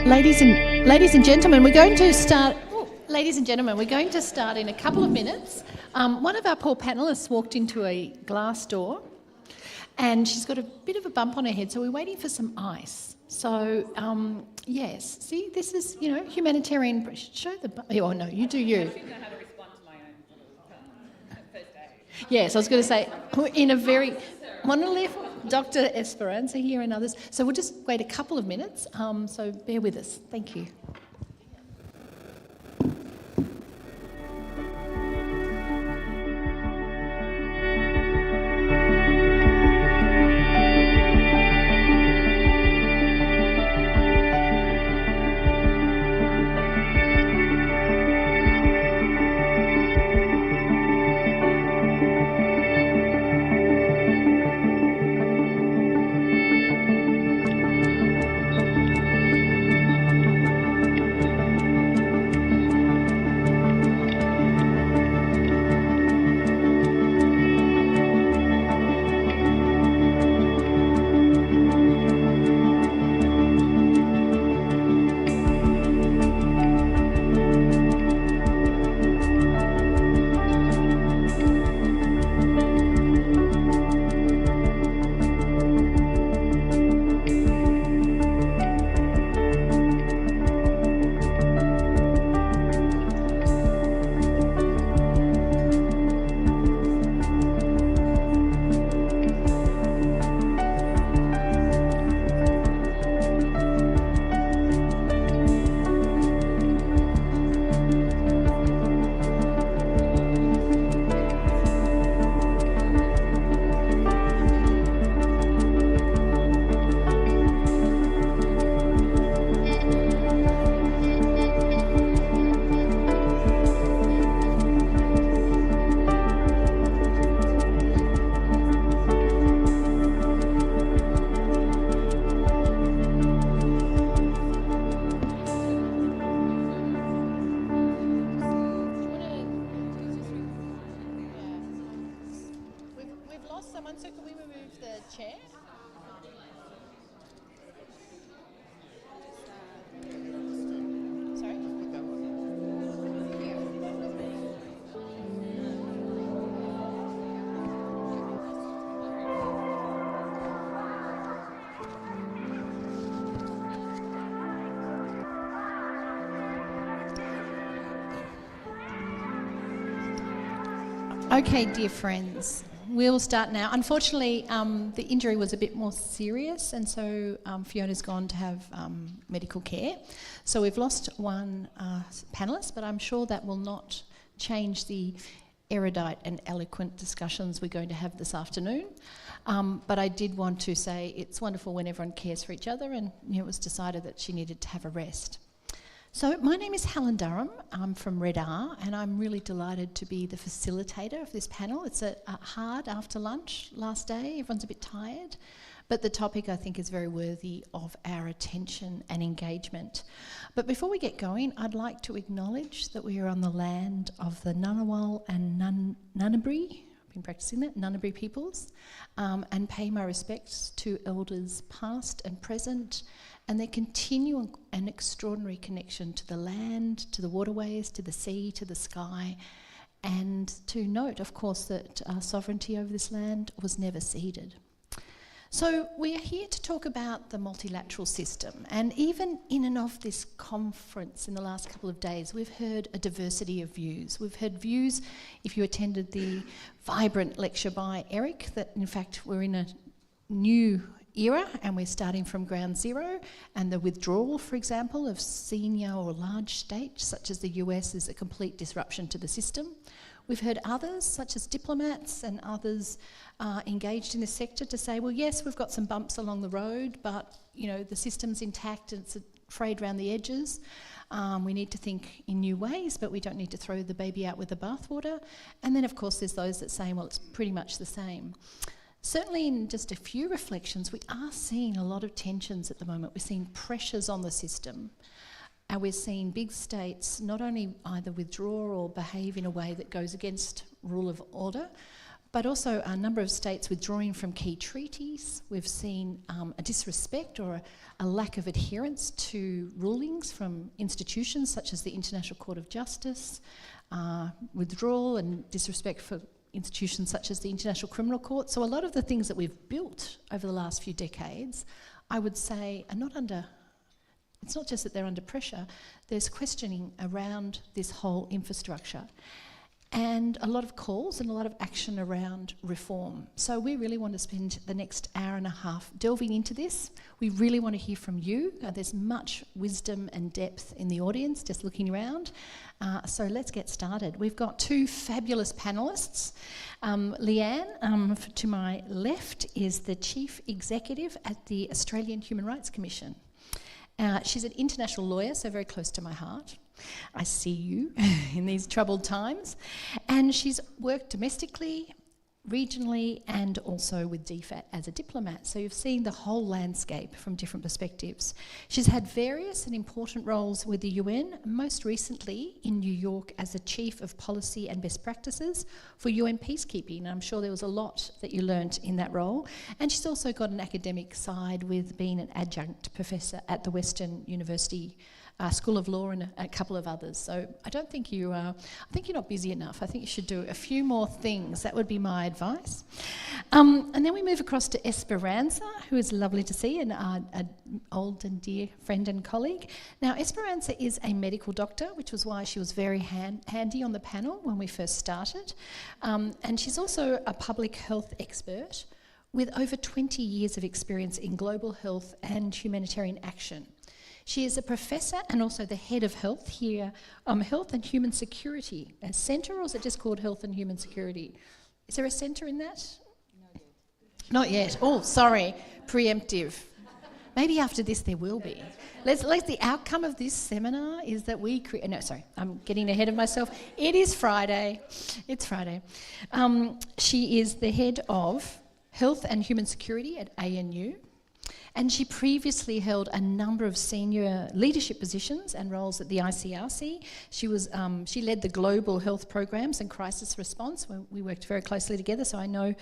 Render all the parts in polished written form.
Ladies and gentlemen, we're going to start. Ladies and gentlemen, we're going to start in a couple of minutes. One of our poor panellists walked into a glass door, and she's got a bit of a bump on her head. So we're waiting for some ice. So yes, see, this is humanitarian. Show the. Oh no, you do you. I should know how to respond to my own first aid. Yes, I was going to say in a very. Dr. Esperanza here and others. So we'll just wait a couple of minutes, so bear with us. Thank you. Okay, dear friends, we'll start now. Unfortunately, the injury was a bit more serious, and so Fiona's gone to have medical care. So we've lost one panellist, but I'm sure that will not change the erudite and eloquent discussions we're going to have this afternoon. But I did want to say it's wonderful when everyone cares for each other, and it was decided that she needed to have a rest. So my name is Helen Durham. I'm from RedR, and I'm really delighted to be the facilitator of this panel. It's a hard after lunch last day. Everyone's a bit tired, but the topic I think is very worthy of our attention and engagement. But before we get going, I'd like to acknowledge that we are on the land of the Ngunnawal and Nunabri, I've been practicing that, Nunabri peoples, and pay my respects to elders past and present, and their continuing and extraordinary connection to the land, to the waterways, to the sea, to the sky, and to note, of course, that our sovereignty over this land was never ceded. So we are here to talk about the multilateral system, and even in and of this conference in the last couple of days, we've heard a diversity of views. We've heard views, if you attended the vibrant lecture by Eric, that in fact we're in a new era and we're starting from ground zero, and the withdrawal, for example, of senior or large states such as the US is a complete disruption to the system. We've heard others, such as diplomats and others engaged in this sector, to say, well, yes, we've got some bumps along the road, but the system's intact and it's frayed around the edges. We need to think in new ways, but we don't need to throw the baby out with the bathwater. And then, of course, there's those that say, well, it's pretty much the same. Certainly in just a few reflections, we are seeing a lot of tensions at the moment. We're seeing pressures on the system. And we're seeing big states not only either withdraw or behave in a way that goes against rule of order, but also a number of states withdrawing from key treaties. We've seen a disrespect or a lack of adherence to rulings from institutions such as the International Court of Justice, withdrawal and disrespect for institutions such as the International Criminal Court. So a lot of the things that we've built over the last few decades, I would say, are not under, it's not just that they're under pressure, there's questioning around this whole infrastructure. And a lot of calls and a lot of action around reform. So we really want to spend the next hour and a half delving into this. We really want to hear from you. There's much wisdom and depth in the audience, just looking around. So let's get started. We've got two fabulous panellists. Leanne, to my left, is the Chief Executive at the Australian Human Rights Commission. She's an international lawyer, so very close to my heart. I see you in these troubled times. And she's worked domestically, regionally, and also with DFAT as a diplomat. So you've seen the whole landscape from different perspectives. She's had various and important roles with the UN, most recently in New York as the Chief of Policy and Best Practices for UN Peacekeeping. I'm sure there was a lot that you learnt in that role. And she's also got an academic side with being an adjunct professor at the Western University School of Law and a couple of others. So I don't think you I think you're not busy enough. I think you should do a few more things. That would be my advice. And then we move across to Esperanza, who is lovely to see, and an old and dear friend and colleague. Now, Esperanza is a medical doctor, which was why she was very handy on the panel when we first started. And she's also a public health expert with over 20 years of experience in global health and humanitarian action. She is a professor and also the head of health here, Health and Human Security. A centre, or is it just called Health and Human Security? Is there a centre in that? Not yet. Oh, sorry, preemptive. Maybe after this there will be. Let's the outcome of this seminar is that we create. No, sorry, I'm getting ahead of myself. It is Friday. It's Friday. She is the head of Health and Human Security at ANU. And she previously held a number of senior leadership positions and roles at the ICRC. She led the global health programs and crisis response, where we worked very closely together, so I know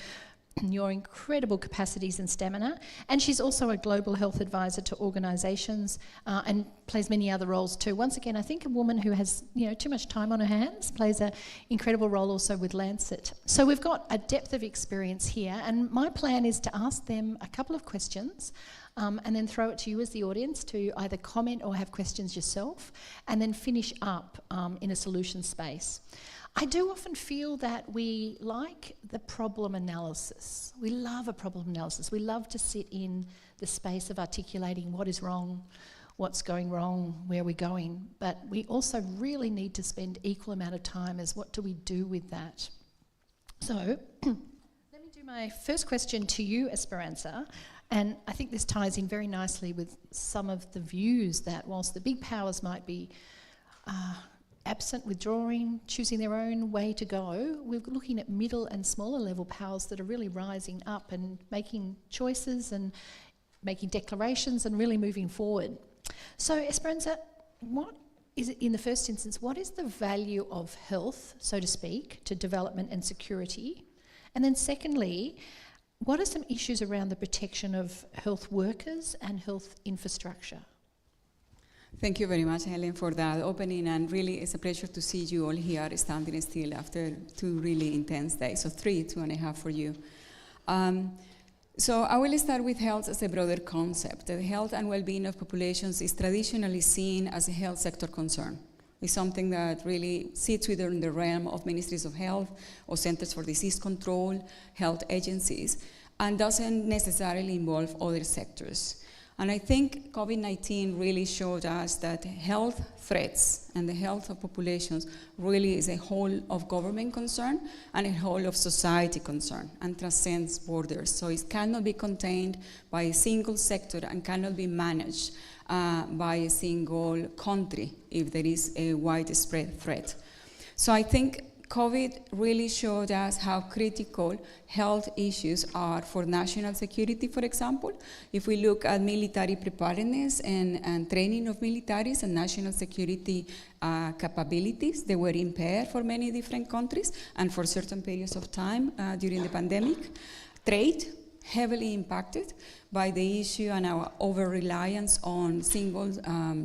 your incredible capacities and stamina. And she's also a global health advisor to organisations and plays many other roles too. Once again, I think a woman who has too much time on her hands plays an incredible role also with Lancet. So we've got a depth of experience here, and my plan is to ask them a couple of questions and then throw it to you as the audience to either comment or have questions yourself, and then finish up in a solution space. I do often feel that we like the problem analysis. We love a problem analysis. We love to sit in the space of articulating what is wrong, what's going wrong, where we're going. But we also really need to spend equal amount of time as what do we do with that. So let me do my first question to you, Esperanza. And I think this ties in very nicely with some of the views that whilst the big powers might be absent, withdrawing, choosing their own way to go, we're looking at middle and smaller level powers that are really rising up and making choices and making declarations and really moving forward. So Esperanza, what is it, in the first instance, what is the value of health, so to speak, to development and security? And then secondly, what are some issues around the protection of health workers and health infrastructure? Thank you very much, Helen, for that opening, and really it's a pleasure to see you all here standing still after 2 really intense days, so 2.5 for you. So I will start with health as a broader concept. The health and well-being of populations is traditionally seen as a health sector concern. It's something that really sits within the realm of ministries of health or centers for disease control, health agencies, and doesn't necessarily involve other sectors. And I think COVID-19 really showed us that health threats and the health of populations really is a whole of government concern and a whole of society concern and transcends borders. So it cannot be contained by a single sector and cannot be managed by a single country if there is a widespread threat. So I think COVID really showed us how critical health issues are for national security, for example. If we look at military preparedness and training of militaries and national security capabilities, they were impaired for many different countries and for certain periods of time during the pandemic. Trade, heavily impacted by the issue and our over-reliance on single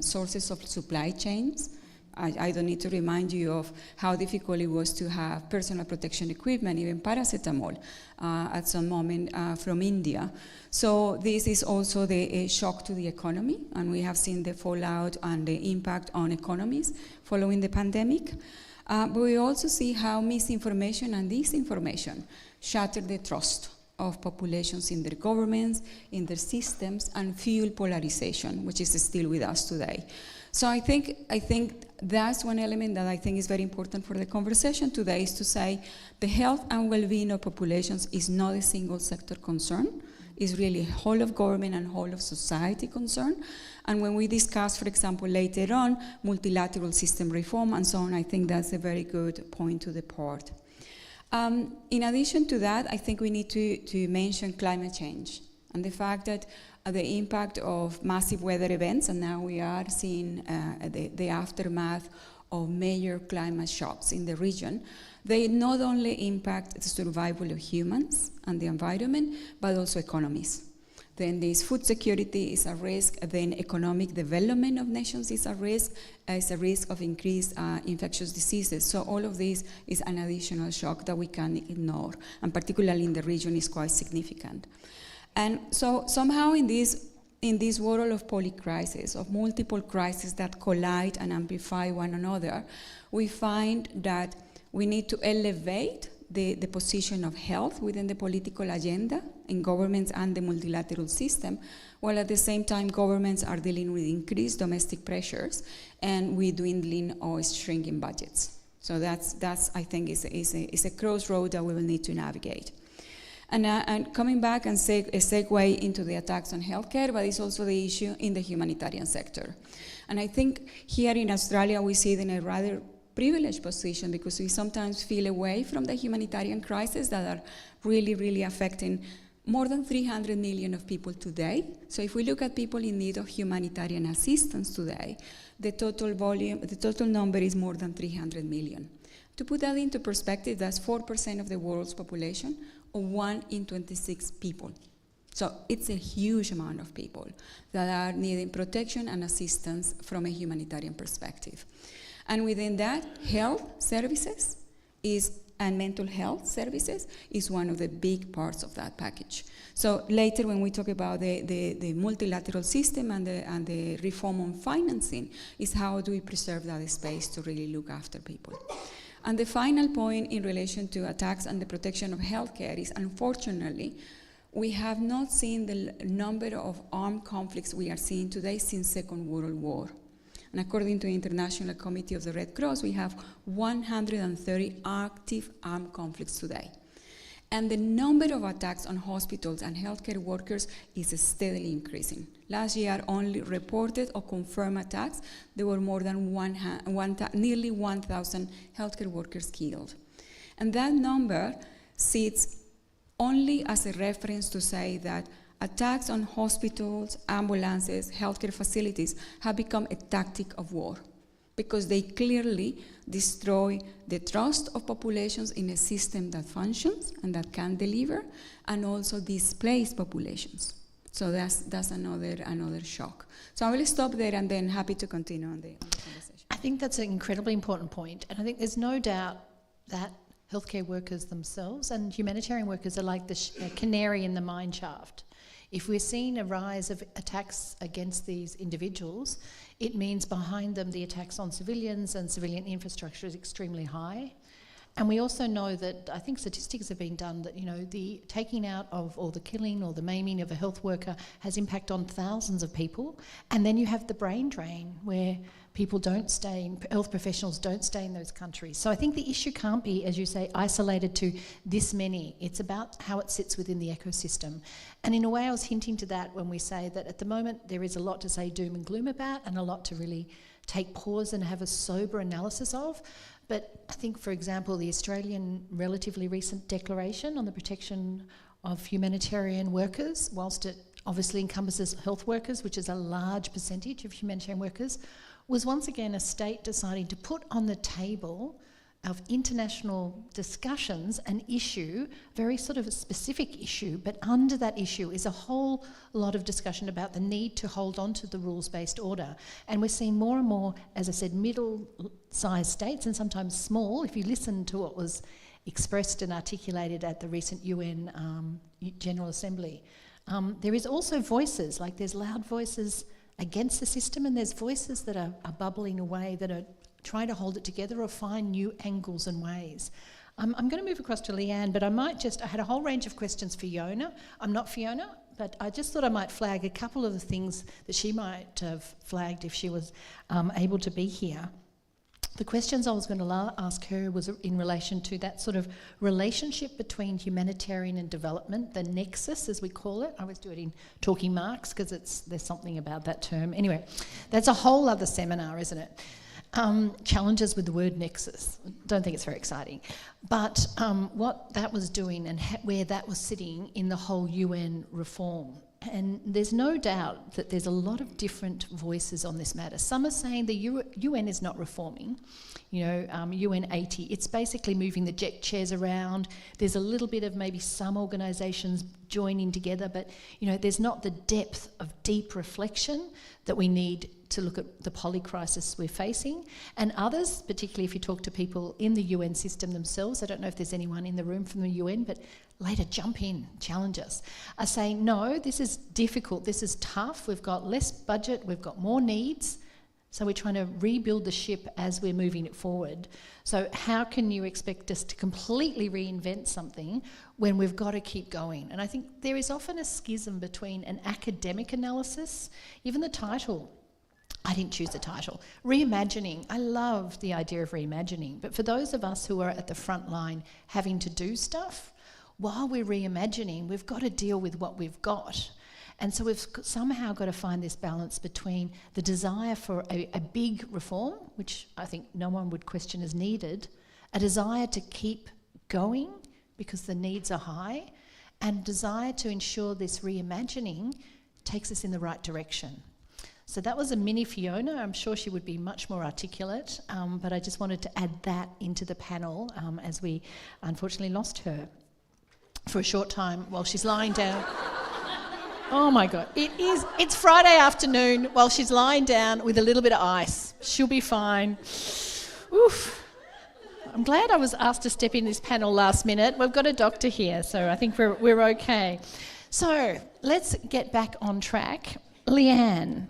sources of supply chains. I don't need to remind you of how difficult it was to have personal protection equipment, even paracetamol, at some moment from India. So this is also a shock to the economy, and we have seen the fallout and the impact on economies following the pandemic. But we also see how misinformation and disinformation shatter the trust of populations in their governments, in their systems, and fuel polarization, which is still with us today. So I think that's one element that I think is very important for the conversation today, is to say the health and well-being of populations is not a single sector concern. It's really a whole of government and whole of society concern. And when we discuss, for example, later on, multilateral system reform and so on, I think that's a very good point to depart. In addition to that, I think we need to mention climate change and the fact that the impact of massive weather events, and now we are seeing the aftermath of major climate shocks in the region. They not only impact the survival of humans and the environment, but also economies. Then this food security is a risk, then economic development of nations is a risk of increased infectious diseases. So all of this is an additional shock that we can't ignore, and particularly in the region is quite significant. And so somehow in this world of polycrisis, of multiple crises that collide and amplify one another, we find that we need to elevate the position of health within the political agenda in governments and the multilateral system, while at the same time governments are dealing with increased domestic pressures and with dwindling or shrinking budgets. So that's I think is a crossroad that we will need to navigate. And coming back and a segue into the attacks on healthcare, but it's also the issue in the humanitarian sector. And I think here in Australia we see it in a rather privileged position because we sometimes feel away from the humanitarian crisis that are really, really affecting more than 300 million of people today. So if we look at people in need of humanitarian assistance today, the total number is more than 300 million. To put that into perspective, that's 4% of the world's population, or 1 in 26 people. So it's a huge amount of people that are needing protection and assistance from a humanitarian perspective. And within that, health services and mental health services is one of the big parts of that package. So later when we talk about the multilateral system and the reform on financing, is how do we preserve that space to really look after people. And the final point in relation to attacks and the protection of healthcare is, unfortunately, we have not seen the number of armed conflicts we are seeing today since Second World War. And according to the International Committee of the Red Cross, we have 130 active armed conflicts today. And the number of attacks on hospitals and healthcare workers is steadily increasing. Last year, only reported or confirmed attacks, there were more than nearly 1,000 healthcare workers killed. And that number sits only as a reference to say that attacks on hospitals, ambulances, healthcare facilities have become a tactic of war because they clearly destroy the trust of populations in a system that functions and that can deliver, and also displace populations. So that's another shock. So I will stop there and then happy to continue on the conversation. I think that's an incredibly important point, and I think there's no doubt that healthcare workers themselves and humanitarian workers are like the canary in the mine shaft. If we're seeing a rise of attacks against these individuals, it means behind them the attacks on civilians and civilian infrastructure is extremely high. And we also know that, I think statistics have been done that, the taking out of or the killing or the maiming of a health worker has impact on thousands of people. And then you have the brain drain where people don't stay, health professionals don't stay in those countries. So I think the issue can't be, as you say, isolated to this many. It's about how it sits within the ecosystem. And in a way I was hinting to that when we say that at the moment there is a lot to say doom and gloom about and a lot to really take pause and have a sober analysis of. But I think, for example, the Australian relatively recent declaration on the protection of humanitarian workers, whilst it obviously encompasses health workers, which is a large percentage of humanitarian workers, was once again a state deciding to put on the table of international discussions an issue, very sort of a specific issue, but under that issue is a whole lot of discussion about the need to hold on to the rules-based order. And we're seeing more and more, as I said, middle-sized states, and sometimes small. If you listen to what was expressed and articulated at the recent UN General Assembly, there is also voices, like there's loud voices against the system, and there's voices that are bubbling away, that are trying to hold it together or find new angles and ways. I'm going to move across to Leanne, but I had a whole range of questions for Fiona. I'm not Fiona, but I just thought I might flag a couple of the things that she might have flagged if she was able to be here. The questions I was going to ask her was in relation to that sort of relationship between humanitarian and development, the nexus as we call it. I always do it in talking marks because there's something about that term. Anyway, that's a whole other seminar, isn't it? Challenges with the word nexus. Don't think it's very exciting. But what that was doing and where that was sitting in the whole UN reform. And there's no doubt that there's a lot of different voices on this matter. Some are saying the UN is not reforming. UN 80, it's basically moving the deck chairs around. There's a little bit of maybe some organisations joining together, but there's not the depth of deep reflection that we need to look at the poly crisis we're facing. And others, particularly if you talk to people in the UN system themselves, I don't know if there's anyone in the room from the UN, but later jump in, challenge us, are saying, no, this is difficult, this is tough, we've got less budget, we've got more needs, so we're trying to rebuild the ship as we're moving it forward. So how can you expect us to completely reinvent something when we've got to keep going? And I think there is often a schism between an academic analysis, even the title. I didn't choose the title. Reimagining. I love the idea of reimagining. But for those of us who are at the front line having to do stuff, while we're reimagining, we've got to deal with what we've got. And so we've somehow got to find this balance between the desire for a big reform, which I think no one would question is needed, a desire to keep going because the needs are high, and desire to ensure this reimagining takes us in the right direction. So that was a mini Fiona. I'm sure she would be much more articulate, but I just wanted to add that into the panel as we unfortunately lost her for a short time while she's lying down. Oh my God, it's Friday afternoon while she's lying down with a little bit of ice. She'll be fine. Oof. I'm glad I was asked to step in this panel last minute. We've got a doctor here, so I think we're okay. So let's get back on track. Leanne,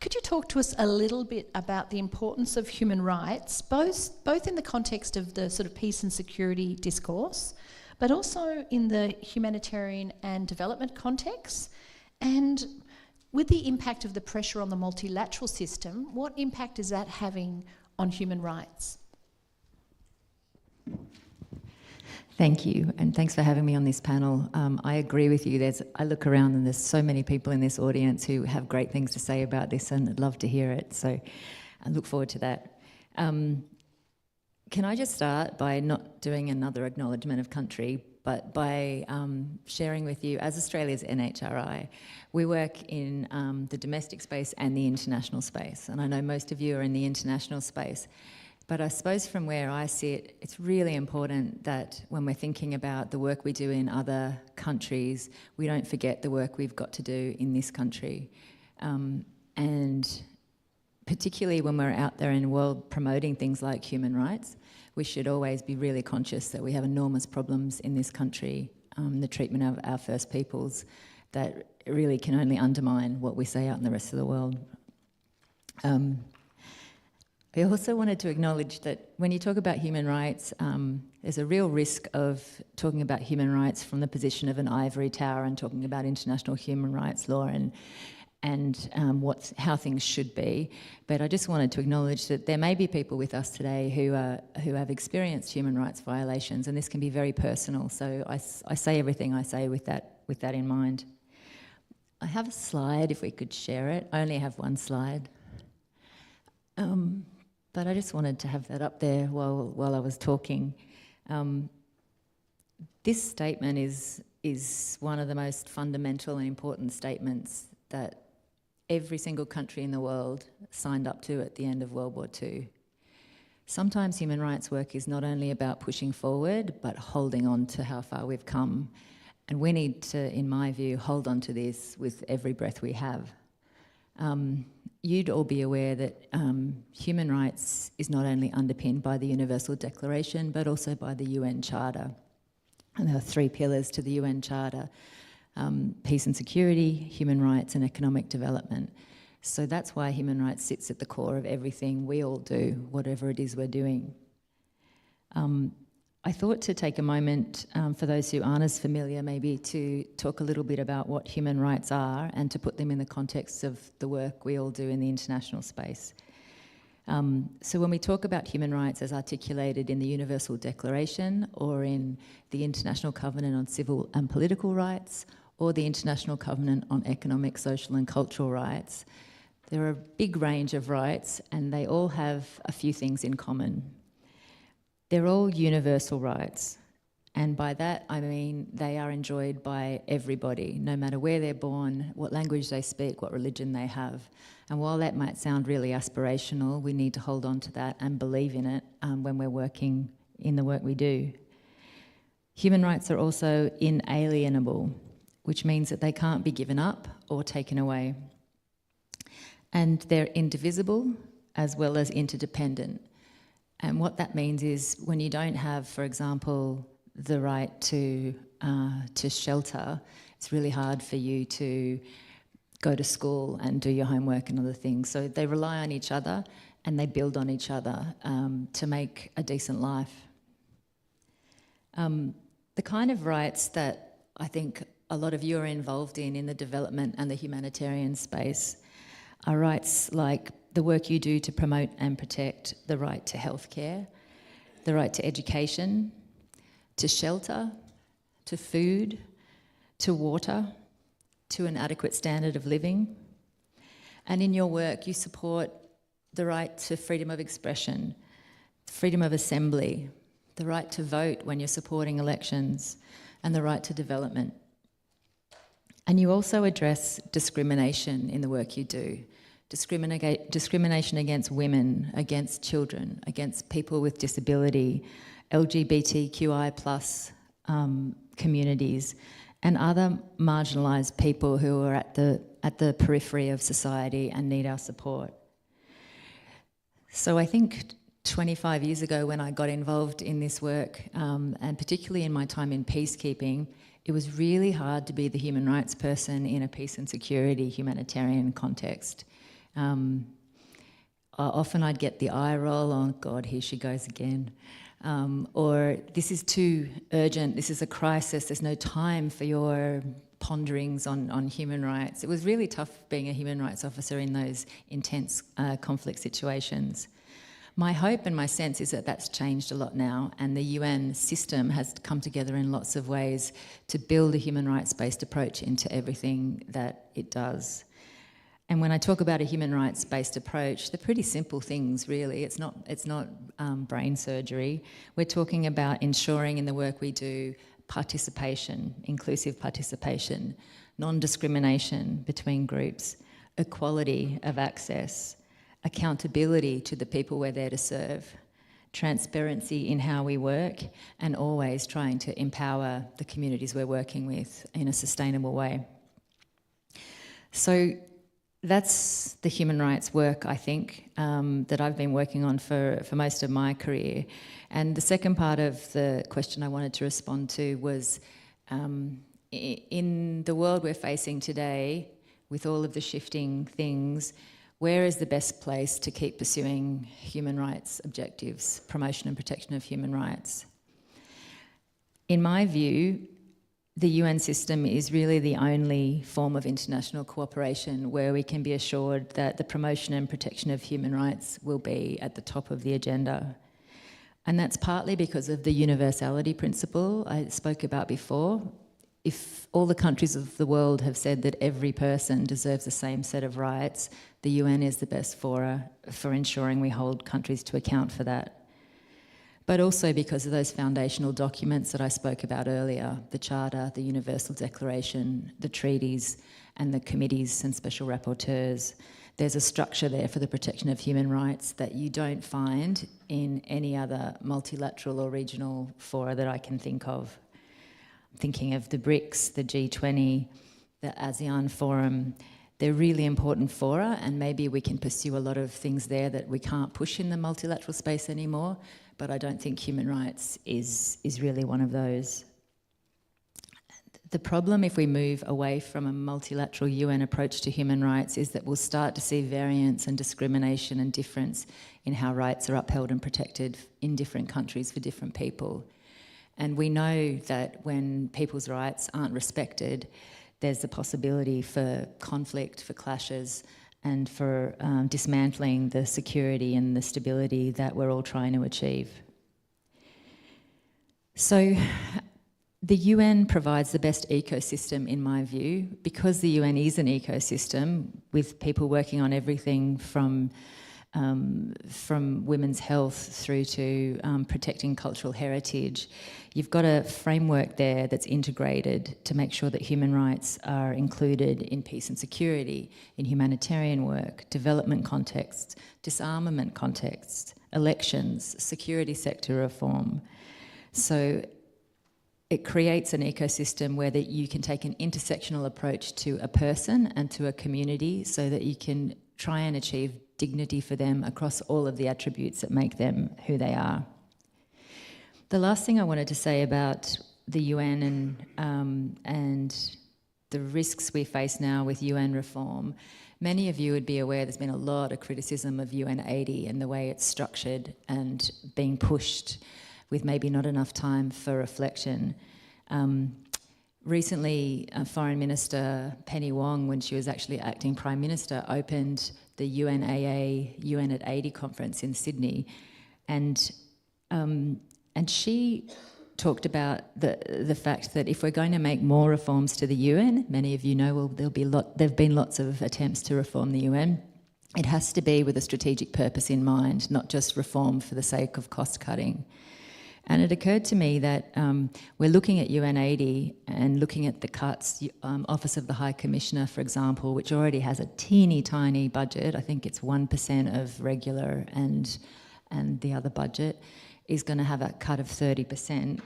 could you talk to us a little bit about the importance of human rights, both in the context of the sort of peace and security discourse, but also in the humanitarian and development context, and with the impact of the pressure on the multilateral system, what impact is that having on human rights? Thank you, and thanks for having me on this panel. I agree with you. I look around and there's so many people in this audience who have great things to say about this, and I'd love to hear it, so I look forward to that. Can I just start by not doing another acknowledgement of country, but by sharing with you, as Australia's NHRI, we work in the domestic space and the international space, and I know most of you are in the international space. But I suppose from where I sit, it's really important that when we're thinking about the work we do in other countries, we don't forget the work we've got to do in this country. And particularly when we're out there in the world promoting things like human rights, we should always be really conscious that we have enormous problems in this country, the treatment of our First Peoples, that really can only undermine what we say out in the rest of the world. I also wanted to acknowledge that when you talk about human rights, there's a real risk of talking about human rights from the position of an ivory tower and talking about international human rights law and how things should be. But I just wanted to acknowledge that there may be people with us today who have experienced human rights violations, and this can be very personal. So I say everything I say with that in mind. I have a slide, if we could share it. I only have one slide. but I just wanted to have that up there while I was talking. This statement is one of the most fundamental and important statements that every single country in the world signed up to at the end of World War II. Sometimes human rights work is not only about pushing forward, but holding on to how far we've come. And we need to, in my view, hold on to this with every breath we have. You'd all be aware that human rights is not only underpinned by the Universal Declaration, but also by the UN Charter. And there are 3 pillars to the UN Charter: peace and security, human rights, and economic development. So that's why human rights sits at the core of everything we all do, whatever it is we're doing. I thought to take a moment, for those who aren't as familiar, maybe to talk a little bit about what human rights are and to put them in the context of the work we all do in the international space. So when we talk about human rights as articulated in the Universal Declaration or in the International Covenant on Civil and Political Rights or the International Covenant on Economic, Social and Cultural Rights, there are a big range of rights and they all have a few things in common. They're all universal rights, and by that I mean they are enjoyed by everybody, no matter where they're born, what language they speak, what religion they have. And while that might sound really aspirational, we need to hold on to that and believe in it when we're working in the work we do. Human rights are also inalienable, which means that they can't be given up or taken away. And they're indivisible as well as interdependent. And what that means is when you don't have, for example, the right to shelter, it's really hard for you to go to school and do your homework and other things. So they rely on each other and they build on each other to make a decent life. The kind of rights that I think a lot of you are involved in the development and the humanitarian space are rights like the work you do to promote and protect the right to healthcare, the right to education, to shelter, to food, to water, to an adequate standard of living. And in your work, you support the right to freedom of expression, freedom of assembly, the right to vote when you're supporting elections, and the right to development. And you also address discrimination in the work you do. Discrimination against women, against children, against people with disability, LGBTQI+ communities, and other marginalised people who are at the periphery of society and need our support. So I think 25 years ago when I got involved in this work, and particularly in my time in peacekeeping, it was really hard to be the human rights person in a peace and security humanitarian context. Often I'd get the eye roll, oh God, here she goes again. Or this is too urgent, this is a crisis, there's no time for your ponderings on human rights. It was really tough being a human rights officer in those intense conflict situations. My hope and my sense is that that's changed a lot now, and the UN system has come together in lots of ways to build a human rights-based approach into everything that it does. And when I talk about a human rights-based approach, they're pretty simple things, really. It's not brain surgery. We're talking about ensuring in the work we do participation, inclusive participation, non-discrimination between groups, equality of access, accountability to the people we're there to serve, transparency in how we work, and always trying to empower the communities we're working with in a sustainable way. So that's the human rights work, I think, that I've been working on for most of my career. And the second part of the question I wanted to respond to was, in the world we're facing today, with all of the shifting things, where is the best place to keep pursuing human rights objectives, promotion and protection of human rights? In my view, the UN system is really the only form of international cooperation where we can be assured that the promotion and protection of human rights will be at the top of the agenda. And that's partly because of the universality principle I spoke about before. if all the countries of the world have said that every person deserves the same set of rights, the UN is the best fora for ensuring we hold countries to account for that. But also because of those foundational documents that I spoke about earlier, the Charter, the Universal Declaration, the treaties, and the committees and special rapporteurs, there's a structure there for the protection of human rights that you don't find in any other multilateral or regional fora that I can think of. I'm thinking of the BRICS, the G20, the ASEAN Forum. They're really important fora, and maybe we can pursue a lot of things there that we can't push in the multilateral space anymore, but I don't think human rights is really one of those. The problem if we move away from a multilateral UN approach to human rights is that we'll start to see variance and discrimination and difference in how rights are upheld and protected in different countries for different people. And we know that when people's rights aren't respected, there's the possibility for conflict, for clashes, and for dismantling the security and the stability that we're all trying to achieve. So the UN provides the best ecosystem, in my view, because the UN is an ecosystem with people working on everything from women's health through to protecting cultural heritage. You've got a framework there that's integrated to make sure that human rights are included in peace and security, in humanitarian work, development contexts, disarmament contexts, elections, security sector reform. So it creates an ecosystem where that you can take an intersectional approach to a person and to a community so that you can try and achieve dignity for them across all of the attributes that make them who they are. The last thing I wanted to say about the UN and the risks we face now with UN reform, many of you would be aware there's been a lot of criticism of UN 80 and the way it's structured and being pushed with maybe not enough time for reflection. Recently, Foreign Minister Penny Wong, when she was actually acting Prime Minister, opened the UNAA UN at 80 conference in Sydney, and she talked about the fact that if we're going to make more reforms to the UN, many of you know there've been lots of attempts to reform the UN. It has to be with a strategic purpose in mind, not just reform for the sake of cost cutting. And it occurred to me that we're looking at UN 80 and looking at the cuts, Office of the High Commissioner, for example, which already has a teeny tiny budget. I think it's 1% of regular and the other budget is going to have a cut of 30%.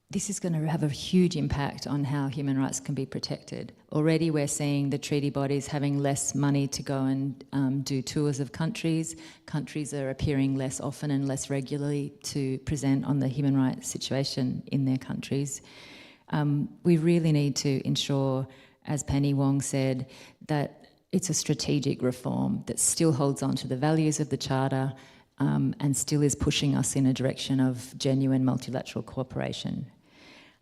This is going to have a huge impact on how human rights can be protected. Already we're seeing the treaty bodies having less money to go and do tours of countries. Countries are appearing less often and less regularly to present on the human rights situation in their countries. We really need to ensure, as Penny Wong said, that it's a strategic reform that still holds on to the values of the Charter and still is pushing us in a direction of genuine multilateral cooperation.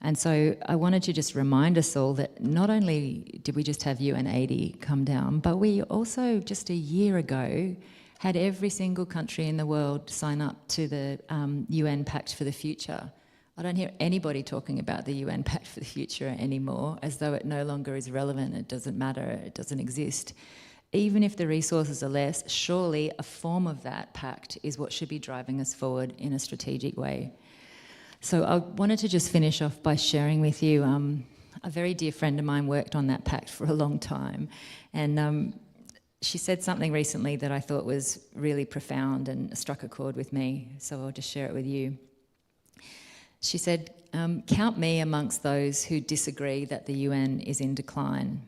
And so I wanted to just remind us all that not only did we just have UN 80 come down, but we also just a year ago had every single country in the world sign up to the UN Pact for the Future. I don't hear anybody talking about the UN Pact for the Future anymore, as though it no longer is relevant, it doesn't matter, it doesn't exist. Even if the resources are less, surely a form of that pact is what should be driving us forward in a strategic way. So I wanted to just finish off by sharing with you, a very dear friend of mine worked on that pact for a long time, and she said something recently that I thought was really profound and struck a chord with me, so I'll just share it with you. She said, "Count me amongst those who disagree that the UN is in decline.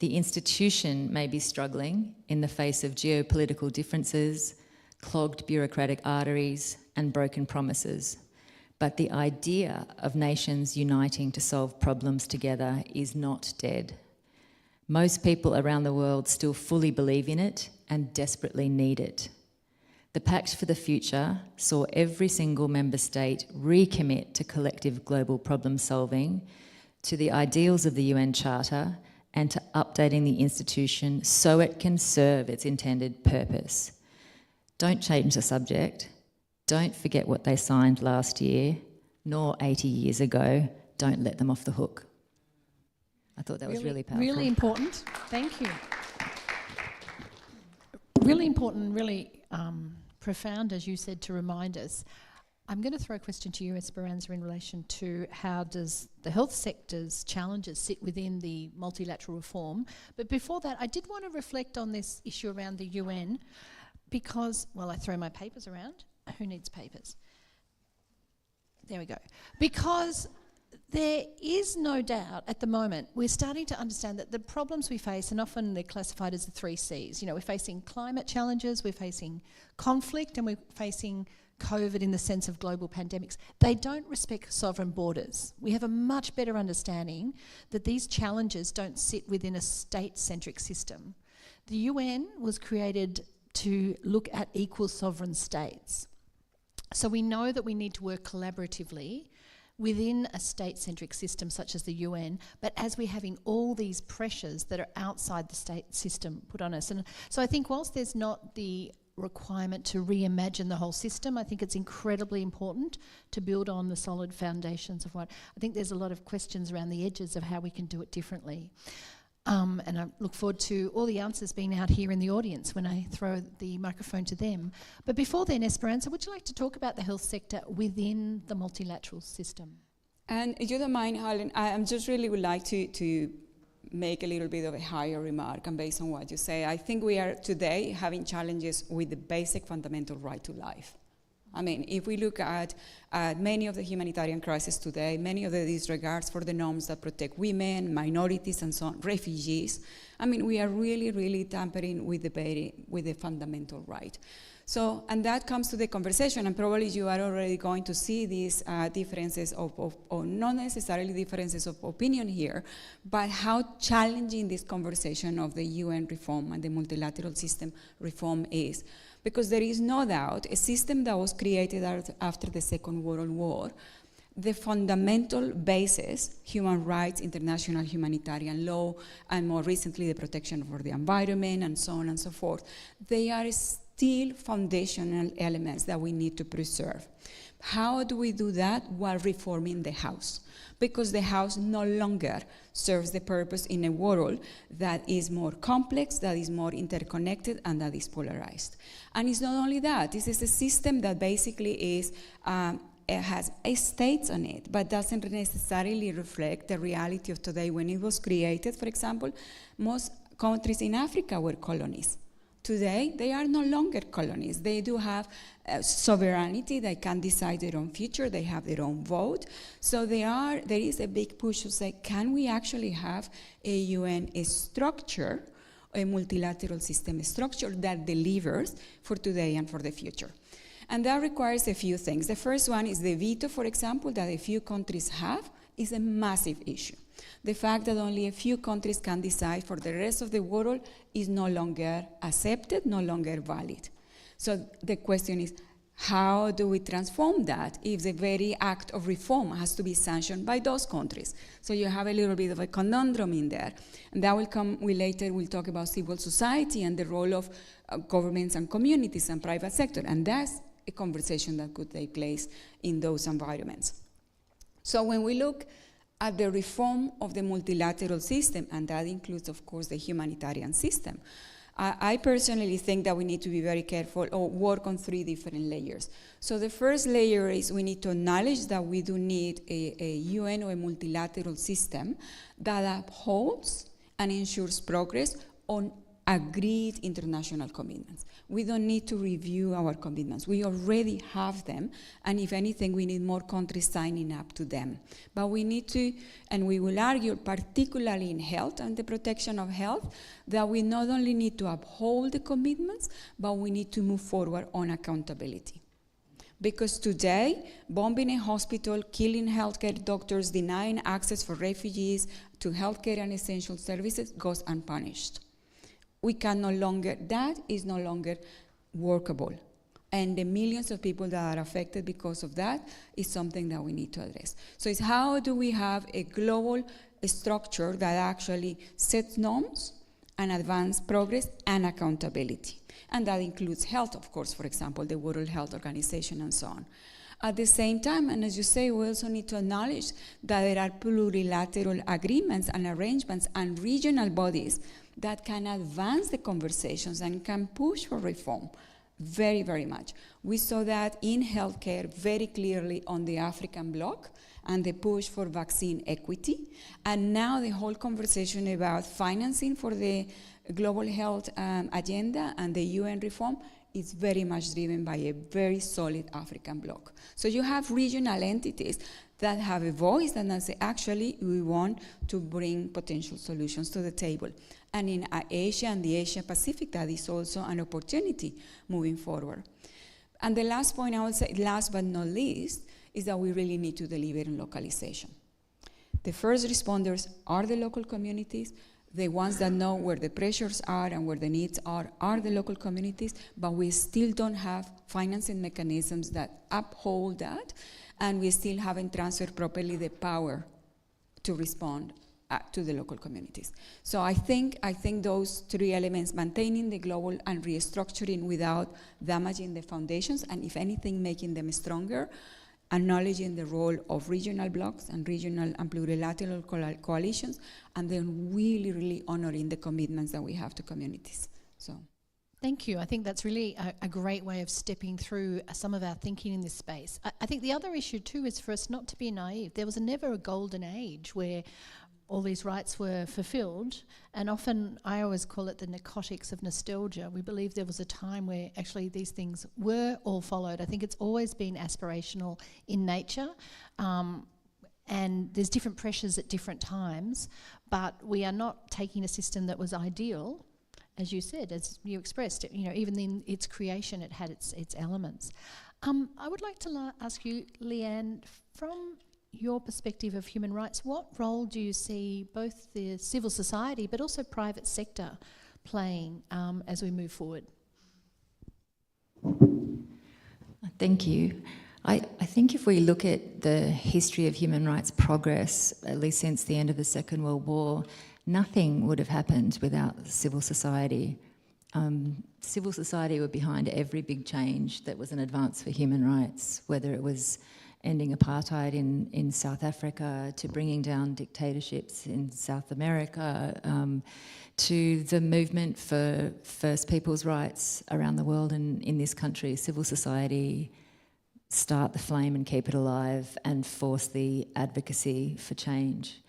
The institution may be struggling in the face of geopolitical differences, clogged bureaucratic arteries, and broken promises. But the idea of nations uniting to solve problems together is not dead. Most people around the world still fully believe in it and desperately need it. The Pact for the Future saw every single member state recommit to collective global problem solving, to the ideals of the UN Charter, and to updating the institution so it can serve its intended purpose. Don't change the subject. Don't forget what they signed last year. nor 80 years ago, don't let them off the hook. I thought that was really powerful. Really important. Thank you. Really important, really profound, as you said, to remind us. I'm going to throw a question to you, Esperanza, in relation to how does the health sector's challenges sit within the multilateral reform. But before that, I did want to reflect on this issue around the UN because, well, I throw my papers around. Who needs papers? There we go. Because there is no doubt at the moment, we're starting to understand that the problems we face, and often they're classified as the 3 Cs. You know, we're facing climate challenges, we're facing conflict, and we're facing COVID in the sense of global pandemics. They don't respect sovereign borders. We have a much better understanding that these challenges don't sit within a state-centric system. The UN was created to look at equal sovereign states. So we know that we need to work collaboratively within a state-centric system such as the UN, but as we're having all these pressures that are outside the state system put on us. And so I think whilst there's not the requirement to reimagine the whole system, I think it's incredibly important to build on the solid foundations of what... I think there's a lot of questions around the edges of how we can do it differently. And I look forward to all the answers being out here in the audience when I throw the microphone to them. But before then, Esperanza, would you like to talk about the health sector within the multilateral system? And if you don't mind, Helen, I just really would like to make a little bit of a higher remark, and based on what you say, I think we are today having challenges with the basic fundamental right to life. I mean, if we look at many of the humanitarian crises today, many of the disregards for the norms that protect women, minorities, and so on, refugees, I mean, we are really, really tampering with the fundamental right. So, and that comes to the conversation, and probably you are already going to see these differences or not necessarily differences of opinion here, but how challenging this conversation of the UN reform and the multilateral system reform is. Because there is no doubt a system that was created after the Second World War, the fundamental basis, human rights, international humanitarian law, and more recently the protection for the environment and so on and so forth, they are still foundational elements that we need to preserve. How do we do that? While reforming the house. Because the house no longer serves the purpose in a world that is more complex, that is more interconnected, and that is polarized. And it's not only that, this is a system that basically is, it has states on it, but doesn't necessarily reflect the reality of today. When it was created, for example, most countries in Africa were colonies. Today, they are no longer colonies. They do have sovereignty. They can decide their own future. They have their own vote. So there is a big push to say, can we actually have a UN structure, a multilateral system structure that delivers for today and for the future? And that requires a few things. The first one is the veto, for example, that a few countries have is a massive issue. The fact that only a few countries can decide for the rest of the world is no longer accepted, no longer valid. So the question is, how do we transform that if the very act of reform has to be sanctioned by those countries? So you have a little bit of a conundrum in there. And that will come, later we'll talk about civil society and the role of governments and communities and private sector. And that's a conversation that could take place in those environments. So when we look at the reform of the multilateral system, and that includes, of course, the humanitarian system, I personally think that we need to be very careful or work on 3 different layers. So the first layer is we need to acknowledge that we do need a UN or a multilateral system that upholds and ensures progress on agreed international commitments. We don't need to review our commitments. We already have them, and if anything, we need more countries signing up to them. But we need to, and we will argue, particularly in health and the protection of health, that we not only need to uphold the commitments, but we need to move forward on accountability. Because today, bombing a hospital, killing healthcare doctors, denying access for refugees to healthcare and essential services goes unpunished. We can no longer, that is no longer workable. And the millions of people that are affected because of that is something that we need to address. So it's how do we have a global structure that actually sets norms and advance progress and accountability. And that includes health, of course, for example, the World Health Organization and so on. At the same time, and as you say, we also need to acknowledge that there are plurilateral agreements and arrangements and regional bodies that can advance the conversations and can push for reform very, very much. We saw that in healthcare very clearly on the African bloc and the push for vaccine equity. And now the whole conversation about financing for the global health agenda and the UN reform is very much driven by a very solid African bloc. So you have regional entities that have a voice and say, actually, we want to bring potential solutions to the table. And in Asia and the Asia Pacific, that is also an opportunity moving forward. And the last point I would say, last but not least, is that we really need to deliver on localization. The first responders are the local communities. The ones that know where the pressures are and where the needs are the local communities, but we still don't have financing mechanisms that uphold that, and we still haven't transferred properly the power to respond to the local communities. So I think those three elements, maintaining the global and restructuring without damaging the foundations, and if anything, making them stronger, acknowledging the role of regional blocs and regional and plurilateral coalitions, and then really, really honoring the commitments that we have to communities. So. Thank you. I think that's really a great way of stepping through some of our thinking in this space. I think the other issue too is for us not to be naive. There was never a golden age where all these rights were fulfilled, and often I always call it the narcotics of nostalgia. We believe there was a time where actually these things were all followed. I think it's always been aspirational in nature, and there's different pressures at different times, but we are not taking a system that was ideal, as you said, as you expressed. Even in its creation, it had its elements. I would like to ask you, Leanne, from your perspective of human rights, what role do you see both the civil society but also private sector playing as we move forward? Thank you. I think if we look at the history of human rights progress, at least since the end of the Second World War, nothing would have happened without civil society. Civil society were behind every big change that was an advance for human rights, whether it was ending apartheid in South Africa, to bringing down dictatorships in South America, to the movement for First Peoples' rights around the world and in this country. Civil society start the flame and keep it alive and force the advocacy for change.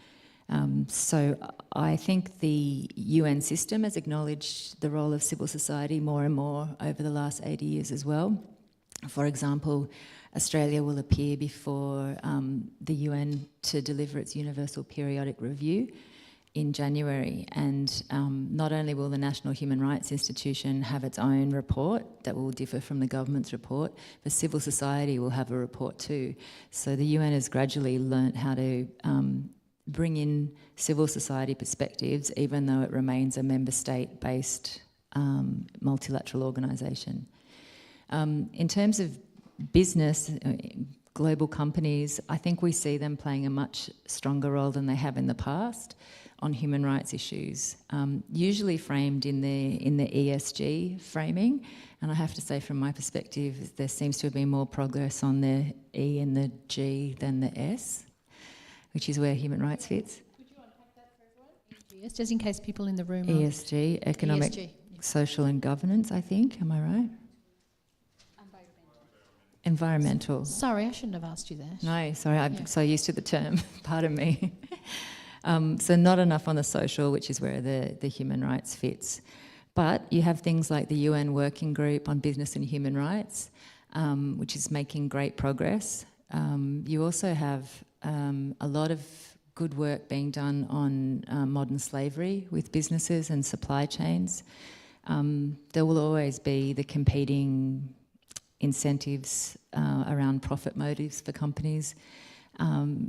So I think the UN system has acknowledged the role of civil society more and more over the last 80 years as well. For example, Australia will appear before the UN to deliver its Universal Periodic Review in January, and not only will the National Human Rights Institution have its own report that will differ from the government's report, but civil society will have a report too. So the UN has gradually learnt how to bring in civil society perspectives, even though it remains a member state-based multilateral organisation. In terms of business, global companies, I think we see them playing a much stronger role than they have in the past on human rights issues, usually framed in the ESG framing. And I have to say, from my perspective, there seems to have been more progress on the E and the G than the S, which is where human rights fits. Could you unpack that for everyone? Yes, just in case people in the room are... ESG, economic, ESG. social and governance, I think. Am I right? Environmental. Sorry, I shouldn't have asked you that. No, sorry, I'm so used to the term. Pardon me. So not enough on the social, which is where the human rights fits. But you have things like the UN Working Group on Business and Human Rights, which is making great progress. You also have a lot of good work being done on modern slavery with businesses and supply chains. There will always be the competing incentives around profit motives for companies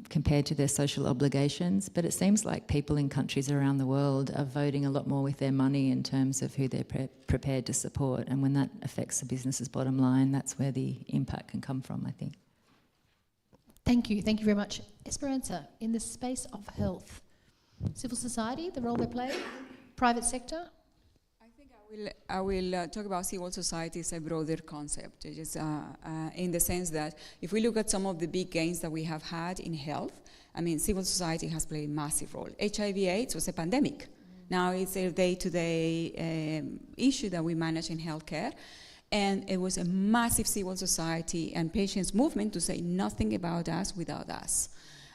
compared to their social obligations, but it seems like people in countries around the world are voting a lot more with their money in terms of who they're prepared to support, and when that affects the business's bottom line, that's where the impact can come from, I think. Thank you very much. Esperanza, in the space of health, civil society, the role they play, private sector? I think I I will talk about civil society as a broader concept. It is, in the sense that if we look at some of the big gains that we have had in health, I mean, civil society has played a massive role. HIV/AIDS was a pandemic. Now it's a day-to-day issue that we manage in healthcare. And it was a massive civil society and patients' movement to say nothing about us without us.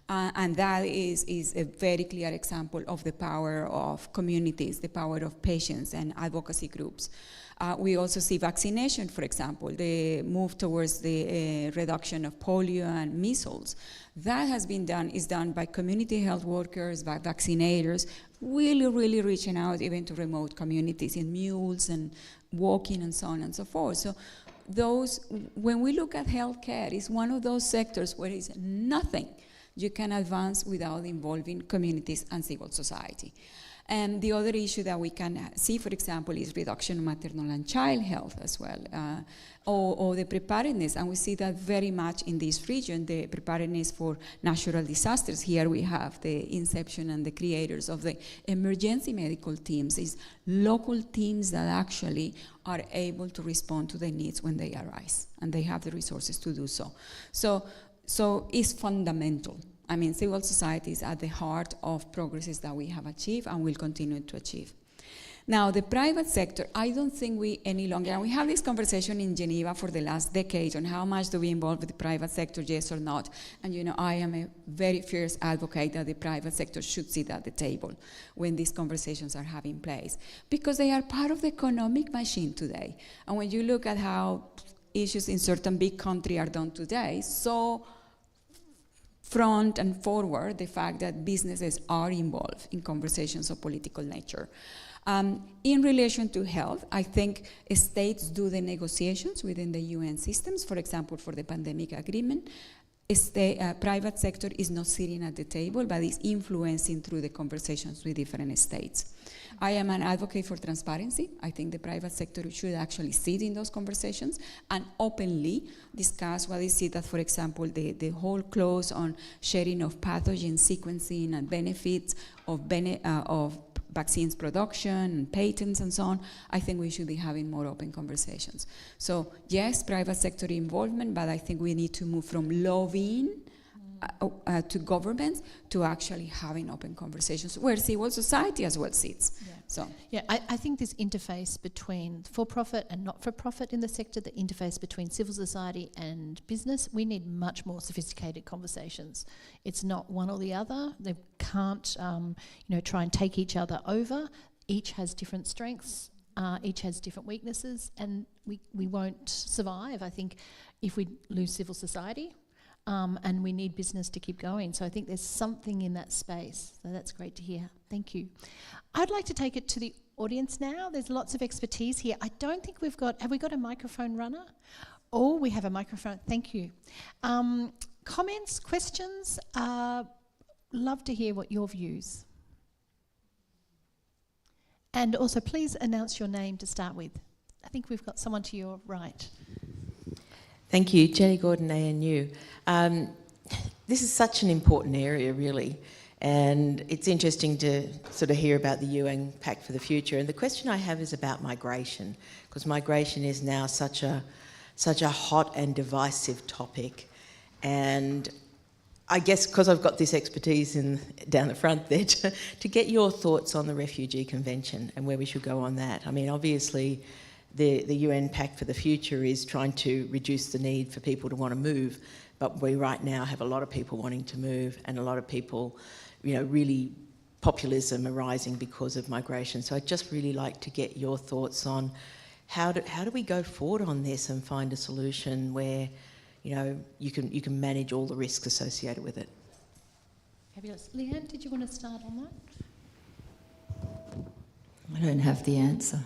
And that is a very clear example of the power of communities, the power of patients and advocacy groups. We also see vaccination, for example, the move towards the reduction of polio and measles. That is done by community health workers, by vaccinators, really reaching out even to remote communities in mules and walking and so on and so forth. So when we look at healthcare, it's one of those sectors where it's nothing you can advance without involving communities and civil society. And the other issue that we can see, for example, is reduction of maternal and child health as well, or the preparedness. And we see that very much in this region, the preparedness for natural disasters. Here we have the inception and the creators of the emergency medical teams, these local teams that actually are able to respond to the needs when they arise, and they have the resources to do so. So it's fundamental. I mean, civil society is at the heart of progresses that we have achieved and will continue to achieve. Now, the private sector, I don't think we any longer, and we have this conversation in Geneva for the last decade on how much do we involve with the private sector, yes or not. And you know, I am a very fierce advocate that the private sector should sit at the table when these conversations are having place, because they are part of the economic machine today. And when you look at how issues in certain big countries are done today, so front and forward the fact that businesses are involved in conversations of political nature. In relation to health, I think states do the negotiations within the UN systems, for example, for the pandemic agreement. Private sector is not sitting at the table, but is influencing through the conversations with different states. I am an advocate for transparency. I think the private sector should actually sit in those conversations and openly discuss what is it that, for example, the whole clause on sharing of pathogen sequencing and benefits of vaccines production and patents and so on. I think we should be having more open conversations. So yes, private sector involvement, but I think we need to move from lobbying to governments to actually having open conversations where civil society as well sits. Yeah. So yeah, I think this interface between for-profit and not-for-profit in the sector, the interface between civil society and business, we need much more sophisticated conversations. It's not one or the other. They can't, try and take each other over. Each has different strengths. Each has different weaknesses, and we won't survive, I think, if we lose civil society. And we need business to keep going. So I think there's something in that space. So that's great to hear. Thank you. I'd like to take it to the audience now. There's lots of expertise here. I don't think have we got a microphone runner? Oh, we have a microphone. Thank you. Comments, questions? Love to hear what your views. And also, please announce your name to start with. I think we've got someone to your right. Thank you. Jenny Gordon, ANU. This is such an important area, really, and it's interesting to sort of hear about the UN Pact for the Future. And the question I have is about migration, because migration is now such a hot and divisive topic. And I guess because I've got this expertise down the front there, to get your thoughts on the Refugee Convention and where we should go on that. I mean, obviously, the UN Pact for the Future is trying to reduce the need for people to want to move, but we right now have a lot of people wanting to move and a lot of people, really populism arising because of migration. So I'd just really like to get your thoughts on how do we go forward on this and find a solution where, you can manage all the risks associated with it. Fabulous. Leanne, did you want to start on that? I don't have the answer.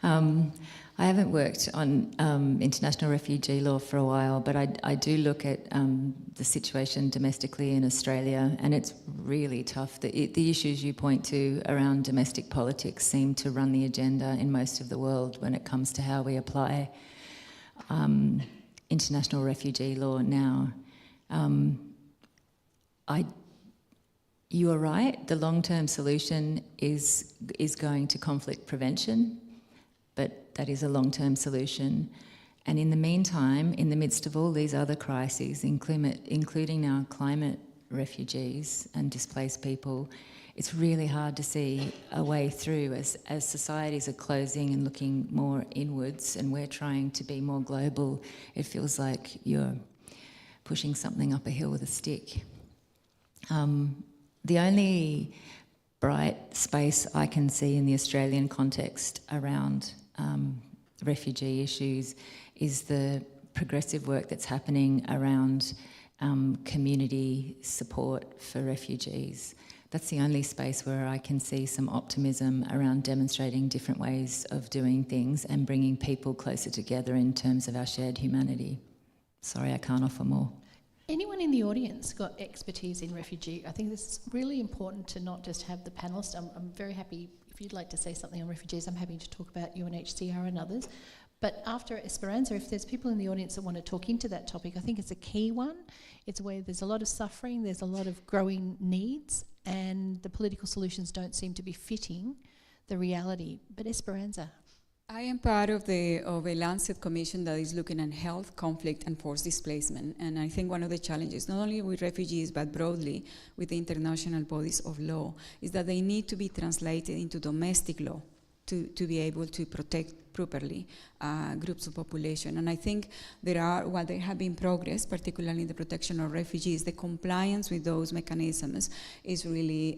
I haven't worked on international refugee law for a while, but I do look at the situation domestically in Australia, and it's really tough. The issues you point to around domestic politics seem to run the agenda in most of the world when it comes to how we apply international refugee law now. You are right, the long-term solution is going to conflict prevention, but that is a long-term solution. And in the meantime, in the midst of all these other crises, including now climate refugees and displaced people, it's really hard to see a way through as societies are closing and looking more inwards, and we're trying to be more global. It feels like you're pushing something up a hill with a stick. The only bright space I can see in the Australian context around refugee issues is the progressive work that's happening around community support for refugees. That's the only space where I can see some optimism around demonstrating different ways of doing things and bringing people closer together in terms of our shared humanity. Sorry, I can't offer more. Anyone in the audience got expertise in refugee? I think this is really important to not just have the panellists. I'm very happy, if you'd like to say something on refugees, I'm happy to talk about UNHCR and others. But after Esperanza, if there's people in the audience that want to talk into that topic, I think it's a key one. It's where there's a lot of suffering, there's a lot of growing needs, and the political solutions don't seem to be fitting the reality. But Esperanza. I am part of a Lancet commission that is looking at health, conflict, and forced displacement. And I think one of the challenges, not only with refugees, but broadly with the international bodies of law, is that they need to be translated into domestic law to be able to protect properly groups of population. And I think while there have been progress, particularly in the protection of refugees, the compliance with those mechanisms is really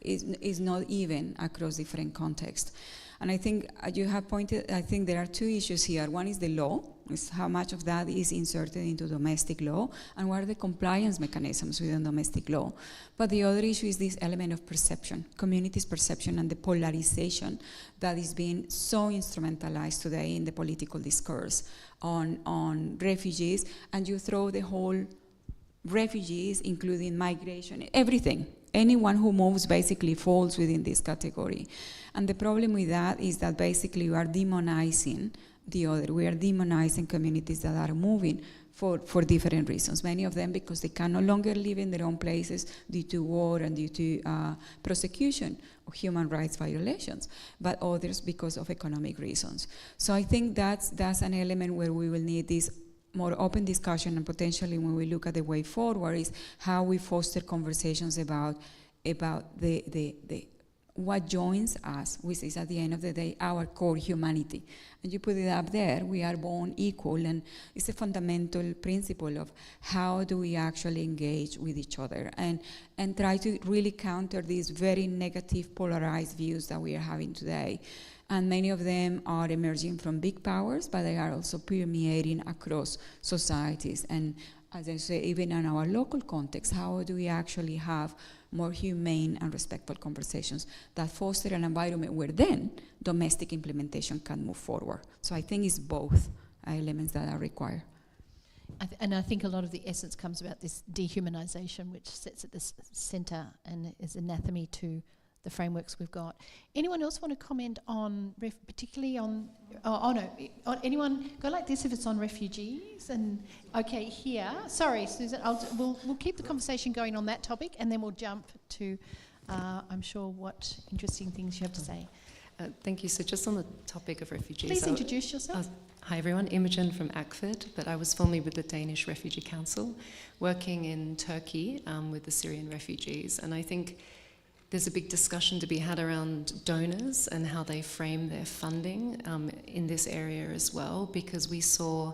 is not even across different contexts. And I think you have pointed, I think there are two issues here. One is the law, is how much of that is inserted into domestic law, and what are the compliance mechanisms within domestic law. But the other issue is this element of perception, communities' perception, and the polarization that is being so instrumentalized today in the political discourse on refugees, and you throw the whole refugees, including migration, everything. Anyone who moves basically falls within this category. And the problem with that is that basically you are demonizing the other. We are demonizing communities that are moving for different reasons. Many of them because they can no longer live in their own places due to war and due to prosecution of human rights violations, but others because of economic reasons. So I think that's an element where we will need this more open discussion, and potentially when we look at the way forward is how we foster conversations about the what joins us, which is at the end of the day our core humanity. And you put it up there, we are born equal, and it's a fundamental principle of how do we actually engage with each other and try to really counter these very negative polarized views that we are having today. And many of them are emerging from big powers, but they are also permeating across societies. And as I say, even in our local context, how do we actually have more humane and respectful conversations that foster an environment where then domestic implementation can move forward? So I think it's both elements that are required. And I think a lot of the essence comes about this dehumanization, which sits at the centre and is anathema to the frameworks we've got. Anyone else want to comment on, particularly on, anyone, go like this if it's on refugees, and okay, here, sorry Susan, we'll keep the conversation going on that topic, and then we'll jump to, I'm sure, what interesting things you have to say. Thank you. So just on the topic of refugees. Please introduce yourself. Hi everyone, Imogen from ACFID, but I was formerly with the Danish Refugee Council, working in Turkey with the Syrian refugees, and I think there's a big discussion to be had around donors and how they frame their funding in this area as well, because we saw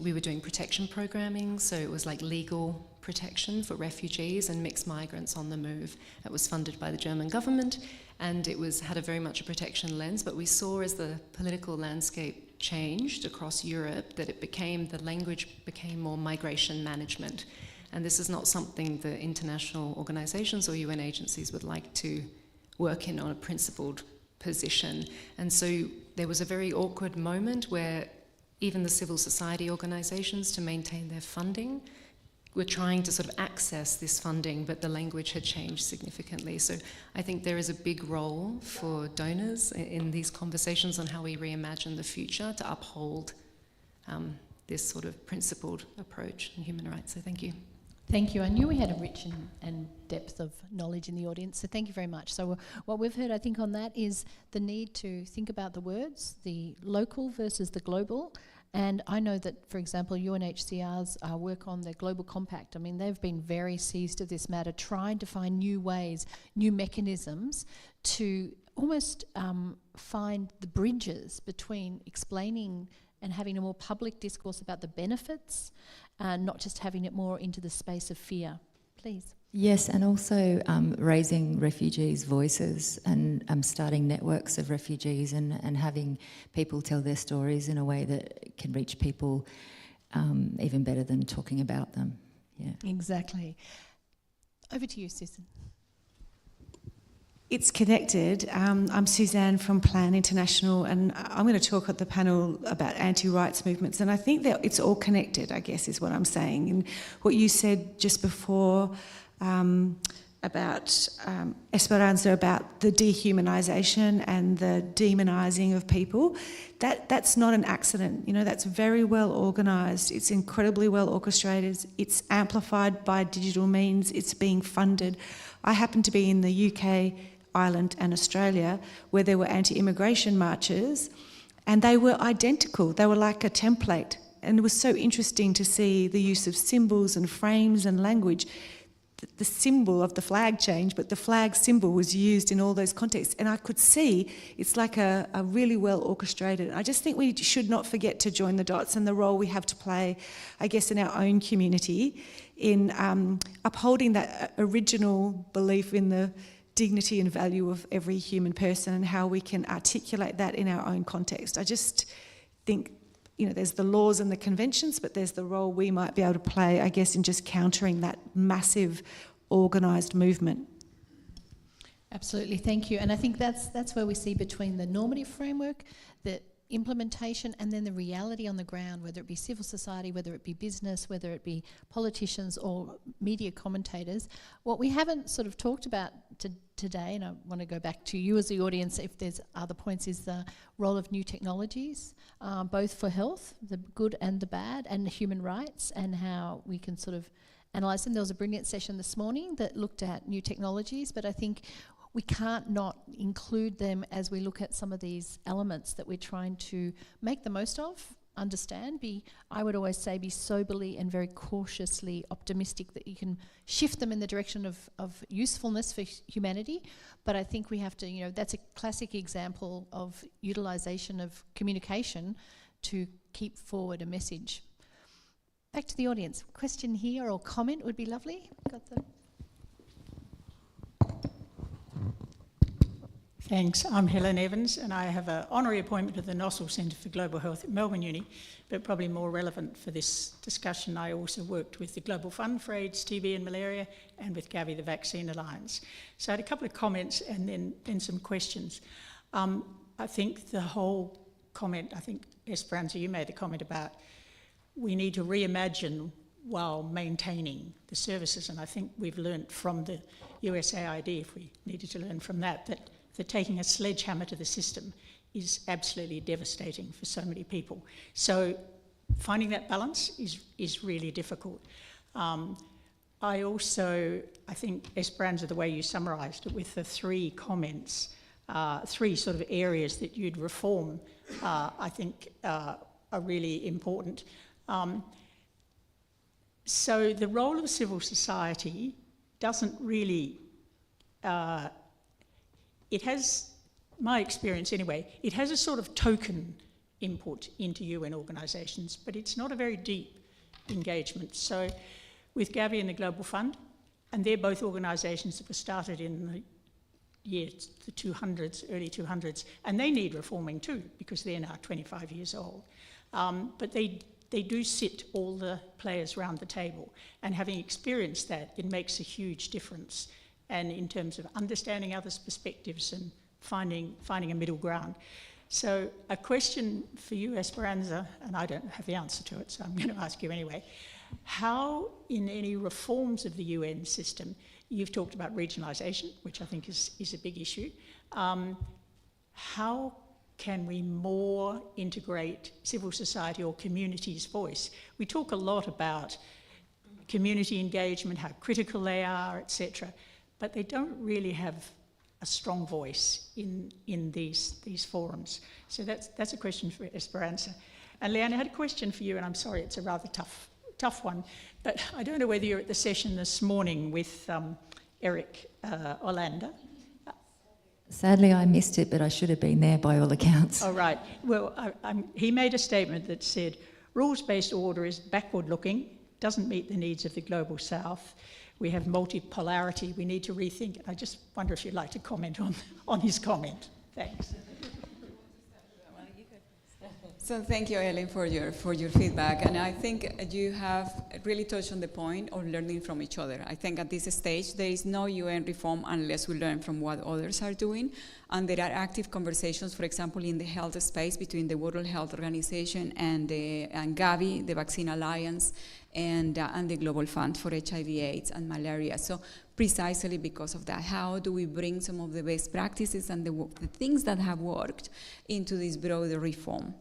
we were doing protection programming, so it was like legal protection for refugees and mixed migrants on the move. That was funded by the German government, and it had a very much a protection lens, but we saw as the political landscape changed across Europe that the language became more migration management. And this is not something the international organizations or UN agencies would like to work in on a principled position. And so there was a very awkward moment where even the civil society organizations, to maintain their funding, were trying to sort of access this funding, but the language had changed significantly. So I think there is a big role for donors in these conversations on how we reimagine the future to uphold this sort of principled approach in human rights. So thank you. Thank you. I knew we had a rich and depth of knowledge in the audience, so thank you very much. So what we've heard, I think, on that is the need to think about the words, the local versus the global. And I know that, for example, UNHCR's work on the Global Compact, I mean, they've been very seized of this matter, trying to find new ways, new mechanisms to almost find the bridges between explaining and having a more public discourse about the benefits, not just having it more into the space of fear. Please. Yes, and also raising refugees' voices and starting networks of refugees and having people tell their stories in a way that can reach people even better than talking about them. Yeah. Exactly. Over to you, Susan. It's connected. I'm Suzanne from Plan International, and I'm going to talk at the panel about anti-rights movements, and I think that it's all connected, I guess, is what I'm saying. And what you said just before about Esperanza, about the dehumanisation and the demonising of people, that's not an accident. You know, that's very well organised. It's incredibly well orchestrated. It's amplified by digital means. It's being funded. I happen to be in the UK, Ireland and Australia, where there were anti-immigration marches, and they were identical. They were like a template, and it was so interesting to see the use of symbols and frames and language. The symbol of the flag changed, but the flag symbol was used in all those contexts, and I could see it's like a really well orchestrated. I just think we should not forget to join the dots and the role we have to play, I guess, in our own community in upholding that original belief in the dignity and value of every human person and how we can articulate that in our own context. I just think, you know, there's the laws and the conventions, but there's the role we might be able to play, I guess, in just countering that massive organised movement. Absolutely, thank you. And I think that's where we see between the normative framework, the implementation, and then the reality on the ground, whether it be civil society, whether it be business, whether it be politicians or media commentators. What we haven't sort of talked about today, and I want to go back to you as the audience if there's other points, is the role of new technologies, both for health, the good and the bad, and human rights, and how we can sort of analyse them. There was a brilliant session this morning that looked at new technologies, but I think we can't not include them as we look at some of these elements that we're trying to make the most of, understand, I would always say, be soberly and very cautiously optimistic that you can shift them in the direction of usefulness for humanity. But I think we have to, you know, that's a classic example of utilisation of communication to keep forward a message. Back to the audience. Question here or comment would be lovely. Got the... Thanks. I'm Helen Evans, and I have an honorary appointment at the Nossal Centre for Global Health at Melbourne Uni, but probably more relevant for this discussion, I also worked with the Global Fund for AIDS, TB and Malaria, and with Gavi, the Vaccine Alliance. So I had a couple of comments and then some questions. I think the whole comment, I think, Esperanza, you made the comment about we need to reimagine while maintaining the services, and I think we've learnt from the USAID, if we needed to learn from that taking a sledgehammer to the system is absolutely devastating for so many people. So finding that balance is really difficult. I think, Esperanza, the way you summarised it with the three comments, three sort of areas that you'd reform, I think are really important. So the role of civil society doesn't really... it has, my experience anyway, it has a sort of token input into UN organisations, but it's not a very deep engagement. So with Gavi and the Global Fund, and they're both organisations that were started in the 200s, early 200s, and they need reforming too, because they're now 25 years old. But they do sit all the players around the table, and having experienced that, it makes a huge difference. And in terms of understanding others' perspectives and finding a middle ground. So a question for you, Esperanza, and I don't have the answer to it, so I'm going to ask you anyway. How, in any reforms of the UN system, you've talked about regionalisation, which I think is a big issue. How can we more integrate civil society or community's voice? We talk a lot about community engagement, how critical they are, etc. But they don't really have a strong voice in these forums. So that's a question for Esperanza. And Leanne, I had a question for you, and I'm sorry, it's a rather tough one, but I don't know whether you're at the session this morning with Eric Olander. Sadly, I missed it, but I should have been there by all accounts. Oh, right. Well, he made a statement that said, rules-based order is backward-looking, doesn't meet the needs of the global south. We have multipolarity, we need to rethink it. I just wonder if you'd like to comment on his comment. Thanks. So thank you, Helen, for your feedback. And I think you have really touched on the point of learning from each other. I think at this stage, there is no UN reform unless we learn from what others are doing. And there are active conversations, for example, in the health space between the World Health Organization and Gavi, the Vaccine Alliance, and the Global Fund for HIV/AIDS and malaria. So precisely because of that, how do we bring some of the best practices and the things that have worked into this broader reform?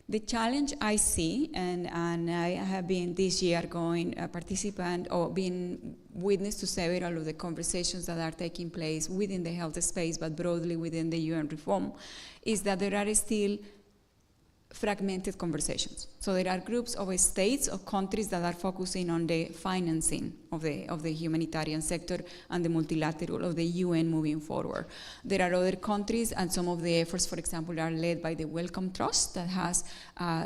The challenge I see, and I have been this year going a participant or being witness to several of the conversations that are taking place within the health space, but broadly within the UN reform, is that there are still fragmented conversations. So there are groups of states or countries that are focusing on the financing of the humanitarian sector and the multilateral of the UN moving forward. There are other countries, and some of the efforts, for example, are led by the Wellcome Trust that has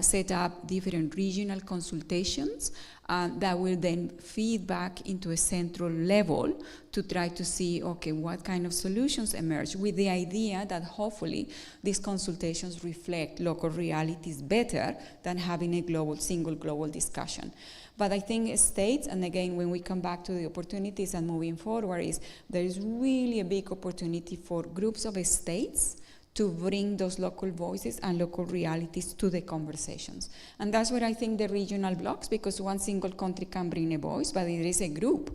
set up different regional consultations that will then feed back into a central level to try to see, okay, what kind of solutions emerge, with the idea that hopefully these consultations reflect local realities better than having a single global discussion. But I think states, and again, when we come back to the opportunities and moving forward, there is really a big opportunity for groups of states to bring those local voices and local realities to the conversations. And that's where I think the regional blocks, because one single country can bring a voice, but it is a group,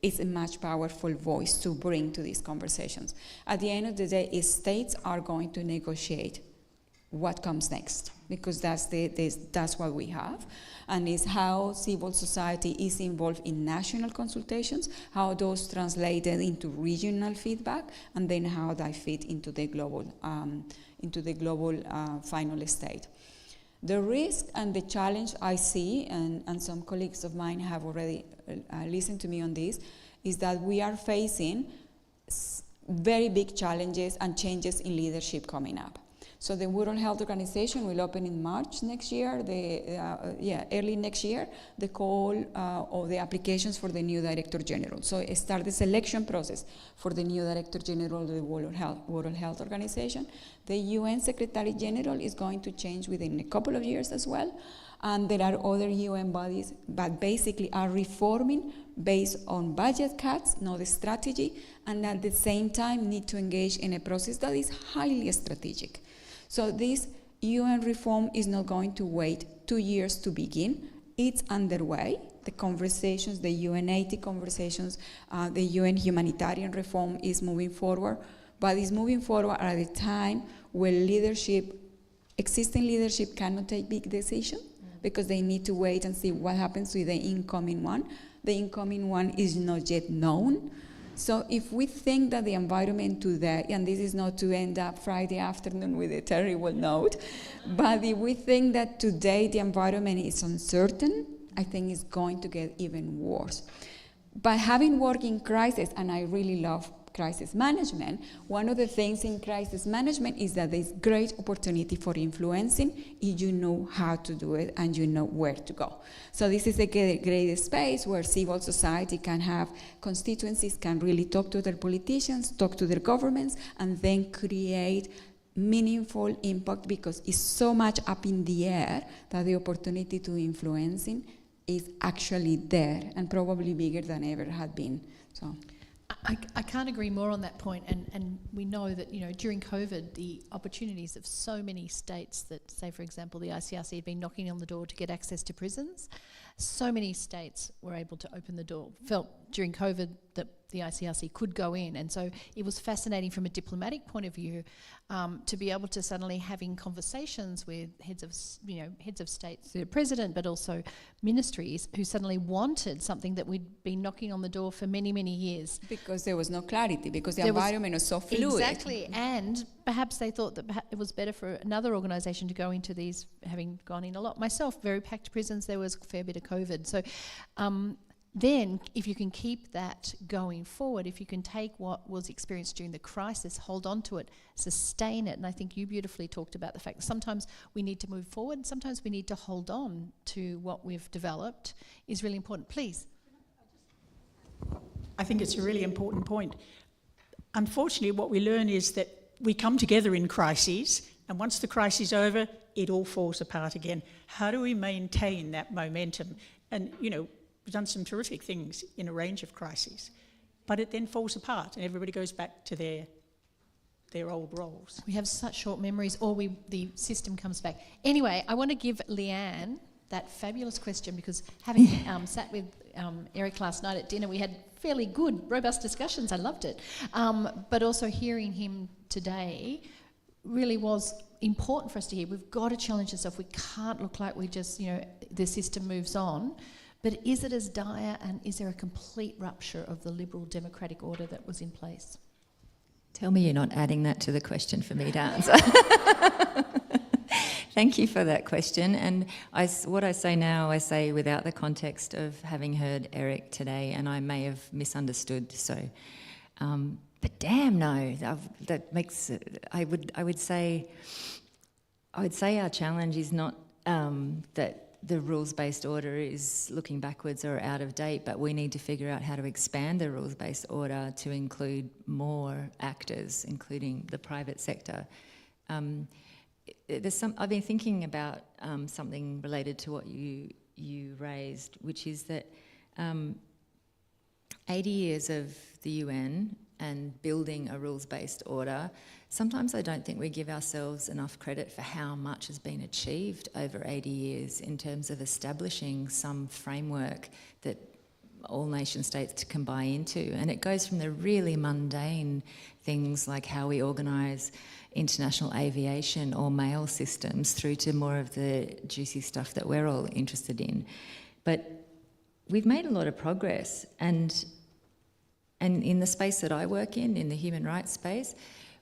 it's a much powerful voice to bring to these conversations. At the end of the day, states are going to negotiate what comes next, because that's what we have. And it's how civil society is involved in national consultations, how those translated into regional feedback, and then how they fit into the global final state. The risk and the challenge I see, and some colleagues of mine have already listened to me on this, is that we are facing very big challenges and changes in leadership coming up. So the World Health Organization will open in March next year, early next year, the call of the applications for the new Director General. So start the selection process for the new Director General of the World Health Organization. The UN Secretary General is going to change within a couple of years as well. And there are other UN bodies that basically are reforming based on budget cuts, not a strategy, and at the same time need to engage in a process that is highly strategic. So this UN reform is not going to wait 2 years to begin. It's underway. The conversations, the UN80 conversations, the UN humanitarian reform is moving forward, but it's moving forward at a time where existing leadership cannot take big decisions because they need to wait and see what happens with the incoming one. The incoming one is not yet known. So if we think that the environment today, and this is not to end up Friday afternoon with a terrible note, but if we think that today the environment is uncertain, I think it's going to get even worse. But having worked in crisis, and I really love crisis management, one of the things in crisis management is that there's great opportunity for influencing if you know how to do it and you know where to go. So this is a great space where civil society can have constituencies, can really talk to their politicians, talk to their governments, and then create meaningful impact, because it's so much up in the air that the opportunity to influencing is actually there and probably bigger than ever had been. So I can't agree more on that point, and we know that, you know, during COVID, the opportunities of so many states that, say, for example, the ICRC had been knocking on the door to get access to prisons. so many states were able to open the door, felt during COVID that the ICRC could go in. And so it was fascinating from a diplomatic point of view to be able to suddenly having conversations with heads of state, the president, but also ministries who suddenly wanted something that we'd been knocking on the door for many, many years. Because there was no clarity, because the environment was so fluid. Exactly, and perhaps they thought that it was better for another organisation to go into these, having gone in a lot myself, very packed prisons, there was a fair bit of COVID. So then if you can keep that going forward, if you can take what was experienced during the crisis, hold on to it, sustain it, and I think you beautifully talked about the fact that sometimes we need to move forward, sometimes we need to hold on to what we've developed, is really important. Please. I think it's a really important point. Unfortunately, what we learn is that we come together in crises, and once the crisis is over, it all falls apart again. How do we maintain that momentum? And, you know, we've done some terrific things in a range of crises, but it then falls apart and everybody goes back to their old roles. We have such short memories, or the system comes back. Anyway, I want to give Leanne that fabulous question, because having sat with Eric last night at dinner, we had fairly good, robust discussions. I loved it. But also hearing him today really was important for us to hear. We've got to challenge ourselves. We can't look like we just, the system moves on. But is it as dire, and is there a complete rupture of the liberal democratic order that was in place? Tell me you're not adding that to the question for me to answer. Thank you for that question. And what I say now, I say without the context of having heard Eric today, and I may have misunderstood. So, but damn no, that makes it, I would say our challenge is not that the rules-based order is looking backwards or out of date, but we need to figure out how to expand the rules-based order to include more actors, including the private sector. I've been thinking about something related to what you raised, which is that 80 years of the UN and building a rules-based order, sometimes I don't think we give ourselves enough credit for how much has been achieved over 80 years in terms of establishing some framework that all nation states can buy into. And it goes from the really mundane things like how we organise international aviation or mail systems through to more of the juicy stuff that we're all interested in. But we've made a lot of progress, and in the space that I work in the human rights space,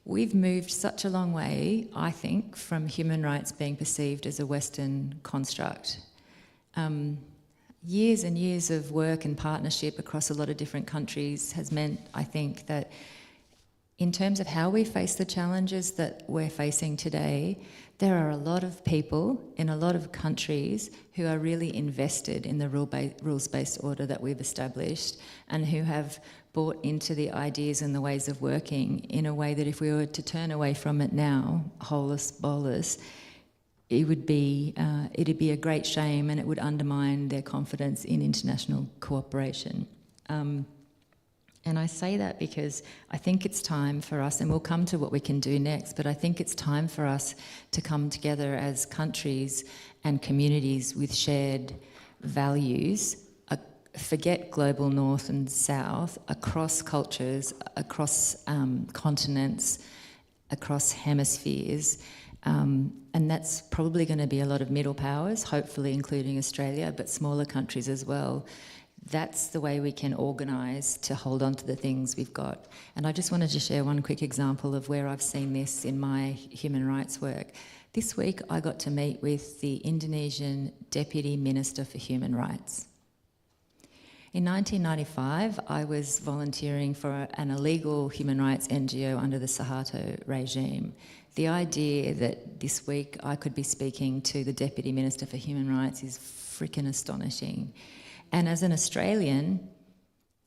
we've moved such a long way, I think, from human rights being perceived as a Western construct. Years and years of work and partnership across a lot of different countries has meant, I think, that in terms of how we face the challenges that we're facing today, there are a lot of people in a lot of countries who are really invested in the rules-based order that we've established, and who have bought into the ideas and the ways of working in a way that if we were to turn away from it now, holus bolus, it'd be a great shame, and it would undermine their confidence in international cooperation. And I say that because I think it's time for us, and we'll come to what we can do next, but I think it's time for us to come together as countries and communities with shared values, forget global north and south, across cultures, across continents, across hemispheres. And that's probably going to be a lot of middle powers, hopefully including Australia, but smaller countries as well. That's the way we can organise to hold on to the things we've got. And I just wanted to share one quick example of where I've seen this in my human rights work. This week I got to meet with the Indonesian Deputy Minister for Human Rights. In 1995, I was volunteering for an illegal human rights NGO under the Suharto regime. The idea that this week I could be speaking to the Deputy Minister for Human Rights is freaking astonishing. And as an Australian,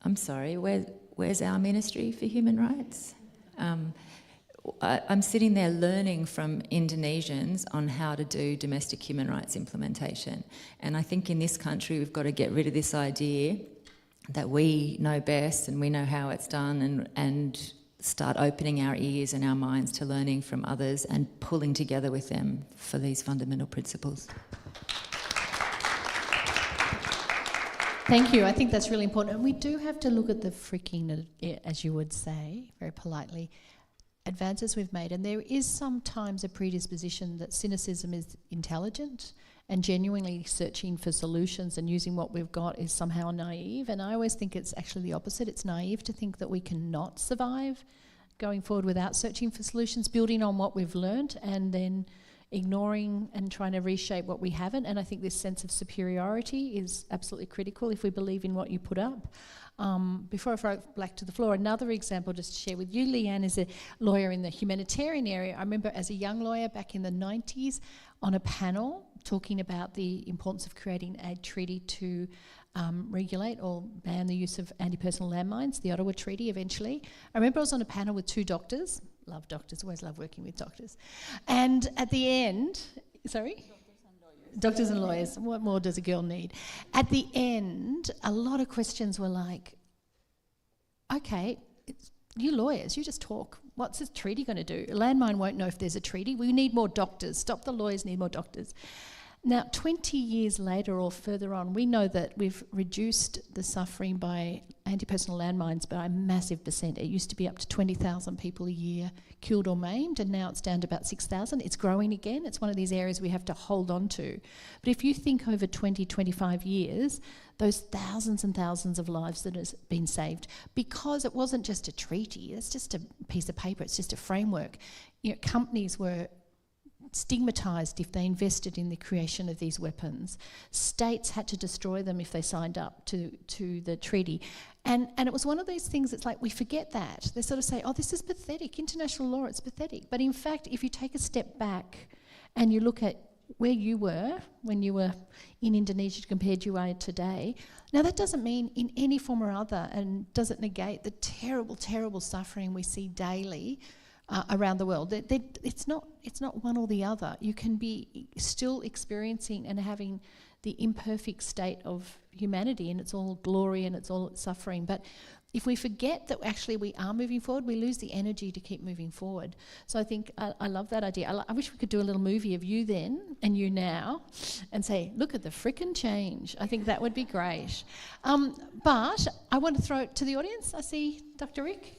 I'm sorry, where's our Ministry for Human Rights? I'm sitting there learning from Indonesians on how to do domestic human rights implementation. And I think in this country we've got to get rid of this idea that we know best and we know how it's done, and start opening our ears and our minds to learning from others and pulling together with them for these fundamental principles. Thank you. I think that's really important. And we do have to look at the freaking, as you would say, very politely, advances we've made. And there is sometimes a predisposition that cynicism is intelligent and genuinely searching for solutions and using what we've got is somehow naive. And I always think it's actually the opposite. It's naive to think that we cannot survive going forward without searching for solutions, building on what we've learnt and then ignoring and trying to reshape what we haven't. And I think this sense of superiority is absolutely critical if we believe in what you put up. Before I throw it back to the floor, another example just to share with you, Leanne is a lawyer in the humanitarian area. I remember as a young lawyer back in the 90s on a panel talking about the importance of creating a treaty to regulate or ban the use of anti-personnel landmines, the Ottawa Treaty eventually. I remember I was on a panel with two doctors. Love doctors, always love working with doctors. And at the end, sorry? Doctors and lawyers. What more does a girl need? At the end, a lot of questions were like, okay, you lawyers, you just talk. What's this treaty going to do? A landmine won't know if there's a treaty. We need more doctors. Stop the lawyers, need more doctors. Now, 20 years later or further on, we know that we've reduced the suffering by anti-personnel landmines by a massive percent. It used to be up to 20,000 people a year killed or maimed, and now it's down to about 6,000. It's growing again. It's one of these areas we have to hold on to. But if you think over 20, 25 years, those thousands and thousands of lives that has been saved, because it wasn't just a treaty, it's just a piece of paper, it's just a framework. You know, companies were stigmatised if they invested in the creation of these weapons. States had to destroy them if they signed up to the treaty. And it was one of those things that's like, we forget that. They sort of say, oh, this is pathetic. International law, it's pathetic. But in fact, if you take a step back and you look at where you were when you were in Indonesia compared to you are today, now that doesn't mean in any form or other and doesn't negate the terrible, terrible suffering we see daily around the world. It's not one or the other. You can be still experiencing and having the imperfect state of humanity, and it's all glory and it's all suffering. But if we forget that actually we are moving forward, we lose the energy to keep moving forward. So I think I love that idea. I wish we could do a little movie of you then and you now and say, look at the frickin' change. I think that would be great. But I want to throw it to the audience. I see Dr. Rick.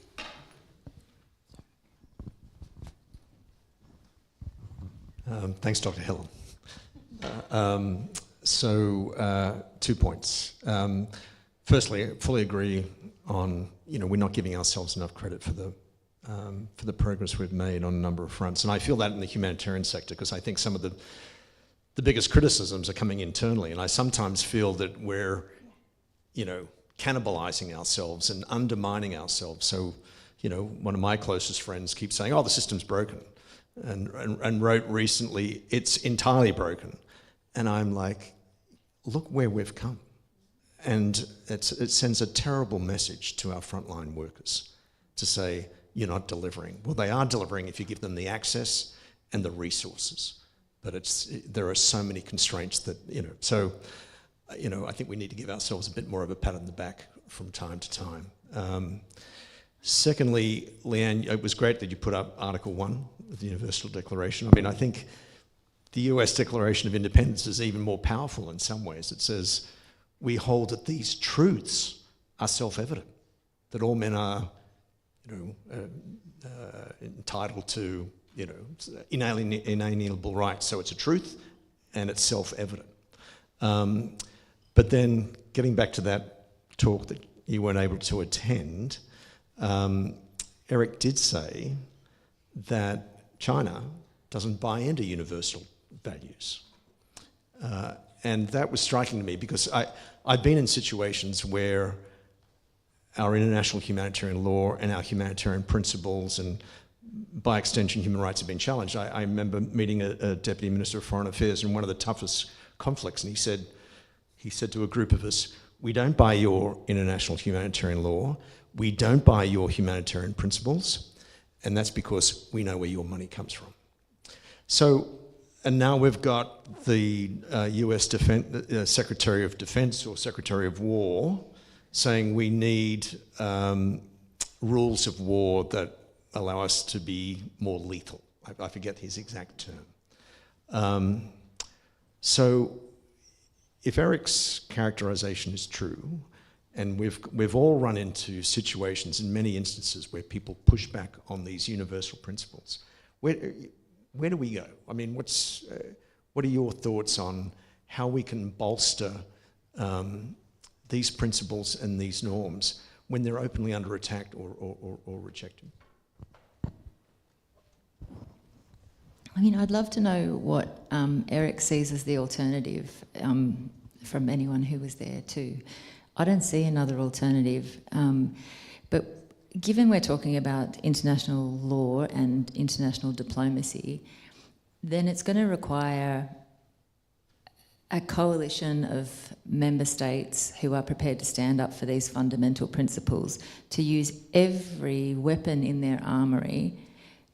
Thanks, Dr. Helen. 2 points. Firstly, I fully agree on, we're not giving ourselves enough credit for the progress we've made on a number of fronts. And I feel that in the humanitarian sector, because I think some of the biggest criticisms are coming internally. And I sometimes feel that we're, cannibalizing ourselves and undermining ourselves. So, one of my closest friends keeps saying, oh, the system's broken. And wrote recently, it's entirely broken. And I'm like, look where we've come. And it sends a terrible message to our frontline workers to say, you're not delivering. Well, they are delivering if you give them the access and the resources. But there are so many constraints that, I think we need to give ourselves a bit more of a pat on the back from time to time. Secondly, Leanne, it was great that you put up Article 1 of the Universal Declaration. I mean, I think the US Declaration of Independence is even more powerful in some ways. It says, we hold that these truths are self-evident, that all men are, entitled to, inalienable rights. So it's a truth and it's self-evident. But then getting back to that talk that you weren't able to attend, Eric did say that China doesn't buy into universal values. And that was striking to me because I've been in situations where our international humanitarian law and our humanitarian principles and by extension human rights have been challenged. I remember meeting a Deputy Minister of Foreign Affairs in one of the toughest conflicts, and he said to a group of us, we don't buy your international humanitarian law, we don't buy your humanitarian principles, and that's because we know where your money comes from. So, and now we've got the US Secretary of Defense or Secretary of War saying we need rules of war that allow us to be more lethal. I forget his exact term. So, if Eric's characterisation is true, and we've all run into situations in many instances where people push back on these universal principles, where do we go? I mean, what are your thoughts on how we can bolster these principles and these norms when they're openly under attack or rejected? I mean, I'd love to know what Eric sees as the alternative from anyone who was there too. I don't see another alternative, but given we're talking about international law and international diplomacy, then it's going to require a coalition of member states who are prepared to stand up for these fundamental principles, to use every weapon in their armoury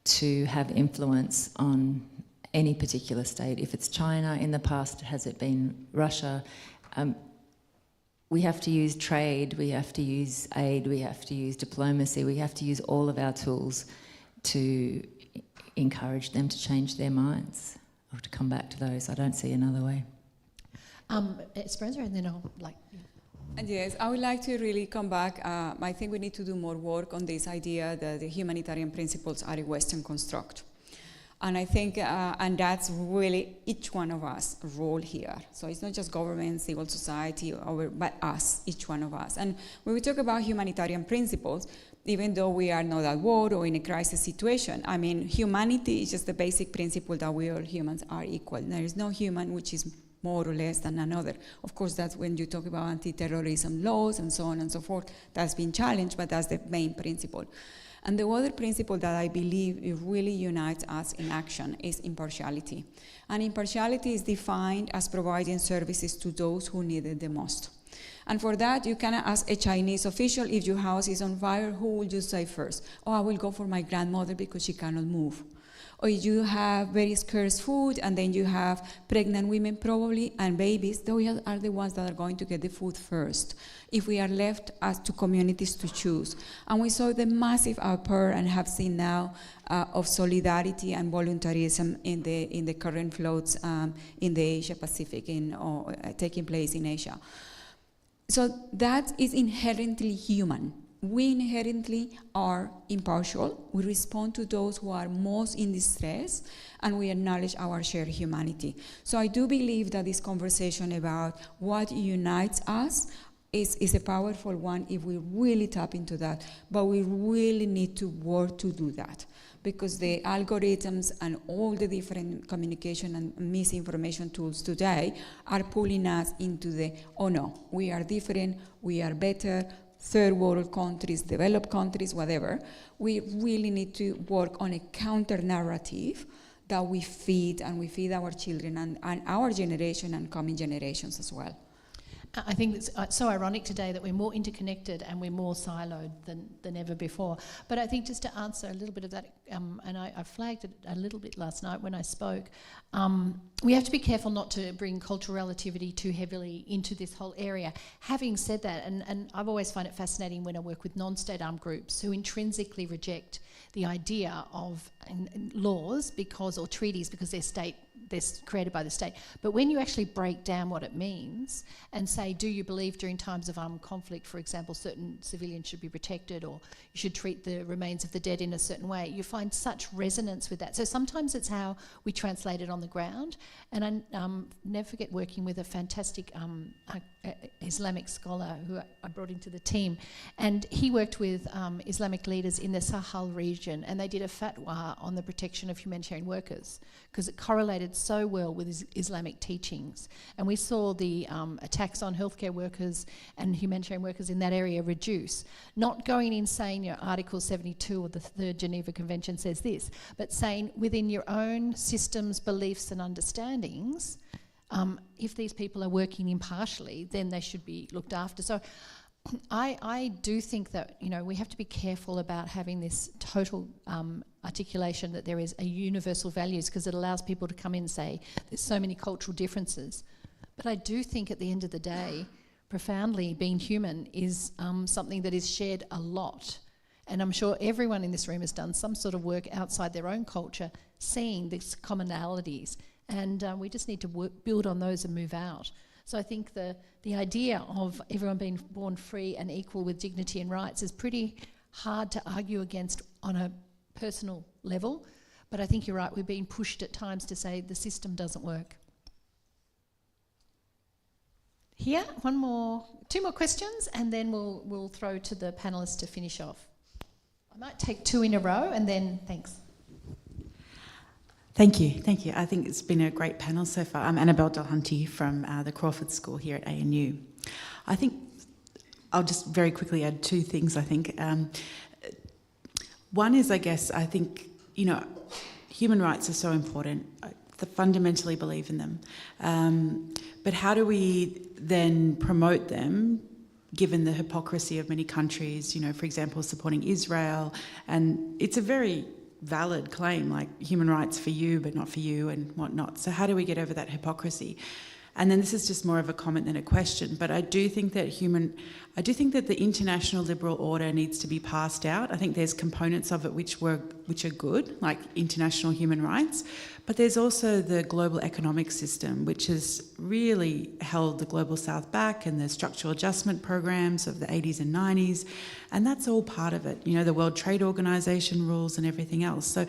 to have influence on any particular state. If it's China, in the past has it been Russia? We have to use trade, we have to use aid, we have to use diplomacy, we have to use all of our tools to encourage them to change their minds, or to come back to those. I don't see another way. Esperanza, and then I'll like... And yes, I would like to really come back. I think we need to do more work on this idea that the humanitarian principles are a Western construct. And I think, and that's really each one of us role here. So it's not just government, civil society, but us, each one of us. And when we talk about humanitarian principles, even though we are not at war or in a crisis situation, I mean, humanity is just the basic principle that we all humans are equal. There is no human which is more or less than another. Of course, that's when you talk about anti-terrorism laws and so on and so forth. That's been challenged, but that's the main principle. And the other principle that I believe it really unites us in action is impartiality. And impartiality is defined as providing services to those who need it the most. And for that, you cannot ask a Chinese official, if your house is on fire, who will you say first? Oh, I will go for my grandmother because she cannot move. Or you have very scarce food, and then you have pregnant women probably, and babies. Those are the ones that are going to get the food first, if we are left as to communities to choose. And we saw the massive outpour and have seen now of solidarity and voluntarism in the current floods in the Asia Pacific, taking place in Asia. So that is inherently human. We inherently are impartial. We respond to those who are most in distress, and we acknowledge our shared humanity. So I do believe that this conversation about what unites us is a powerful one if we really tap into that. But we really need to work to do that, because the algorithms and all the different communication and misinformation tools today are pulling us into the, oh no, we are different, we are better, third world countries, developed countries, whatever. We really need to work on a counter-narrative that we feed, and we feed our children and our generation and coming generations as well. I think it's so ironic today that we're more interconnected and we're more siloed than ever before. But I think just to answer a little bit of that, and I flagged it a little bit last night when I spoke, we have to be careful not to bring cultural relativity too heavily into this whole area. Having said that, and I've always found it fascinating when I work with non-state armed groups who intrinsically reject the idea of laws or treaties because they're created by the state. But when you actually break down what it means and say, do you believe during times of armed conflict, for example, certain civilians should be protected, or you should treat the remains of the dead in a certain way, you find such resonance with that. So sometimes it's how we translate it on the ground. And I never forget working with a fantastic Islamic scholar who I brought into the team, and he worked with Islamic leaders in the Sahel region, and they did a fatwa on the protection of humanitarian workers because it correlated so well with Islamic teachings. And we saw the attacks on healthcare workers and humanitarian workers in that area reduce. Not going in saying, Article 72 of the Third Geneva Convention says this, but saying within your own systems, beliefs and understandings, if these people are working impartially, then they should be looked after. So I do think that, we have to be careful about having this total articulation that there is a universal values, because it allows people to come in and say there's so many cultural differences. But I do think at the end of the day, profoundly, being human is something that is shared a lot. And I'm sure everyone in this room has done some sort of work outside their own culture, seeing these commonalities. And we just need to build on those and move out. So I think the idea of everyone being born free and equal with dignity and rights is pretty hard to argue against on a personal level. But I think you're right, we're being pushed at times to say the system doesn't work. Here, two more questions, and then we'll throw to the panellists to finish off. I might take two in a row, and then thanks. Thank you. I think it's been a great panel so far. I'm Annabelle Delhunty from the Crawford School here at ANU. I think I'll just very quickly add two things, I think. One is, I think, human rights are so important. I fundamentally believe in them. But how do we then promote them, given the hypocrisy of many countries, for example, supporting Israel? And it's a very valid claim, like human rights for you, but not for you and whatnot. So how do we get over that hypocrisy? And then this is just more of a comment than a question, but I do think that the international liberal order needs to be passed out. I think there's components of it which are good, like international human rights, but there's also the global economic system, which has really held the global south back, and the structural adjustment programs of the 80s and 90s, and that's all part of it. The World Trade Organization rules and everything else. So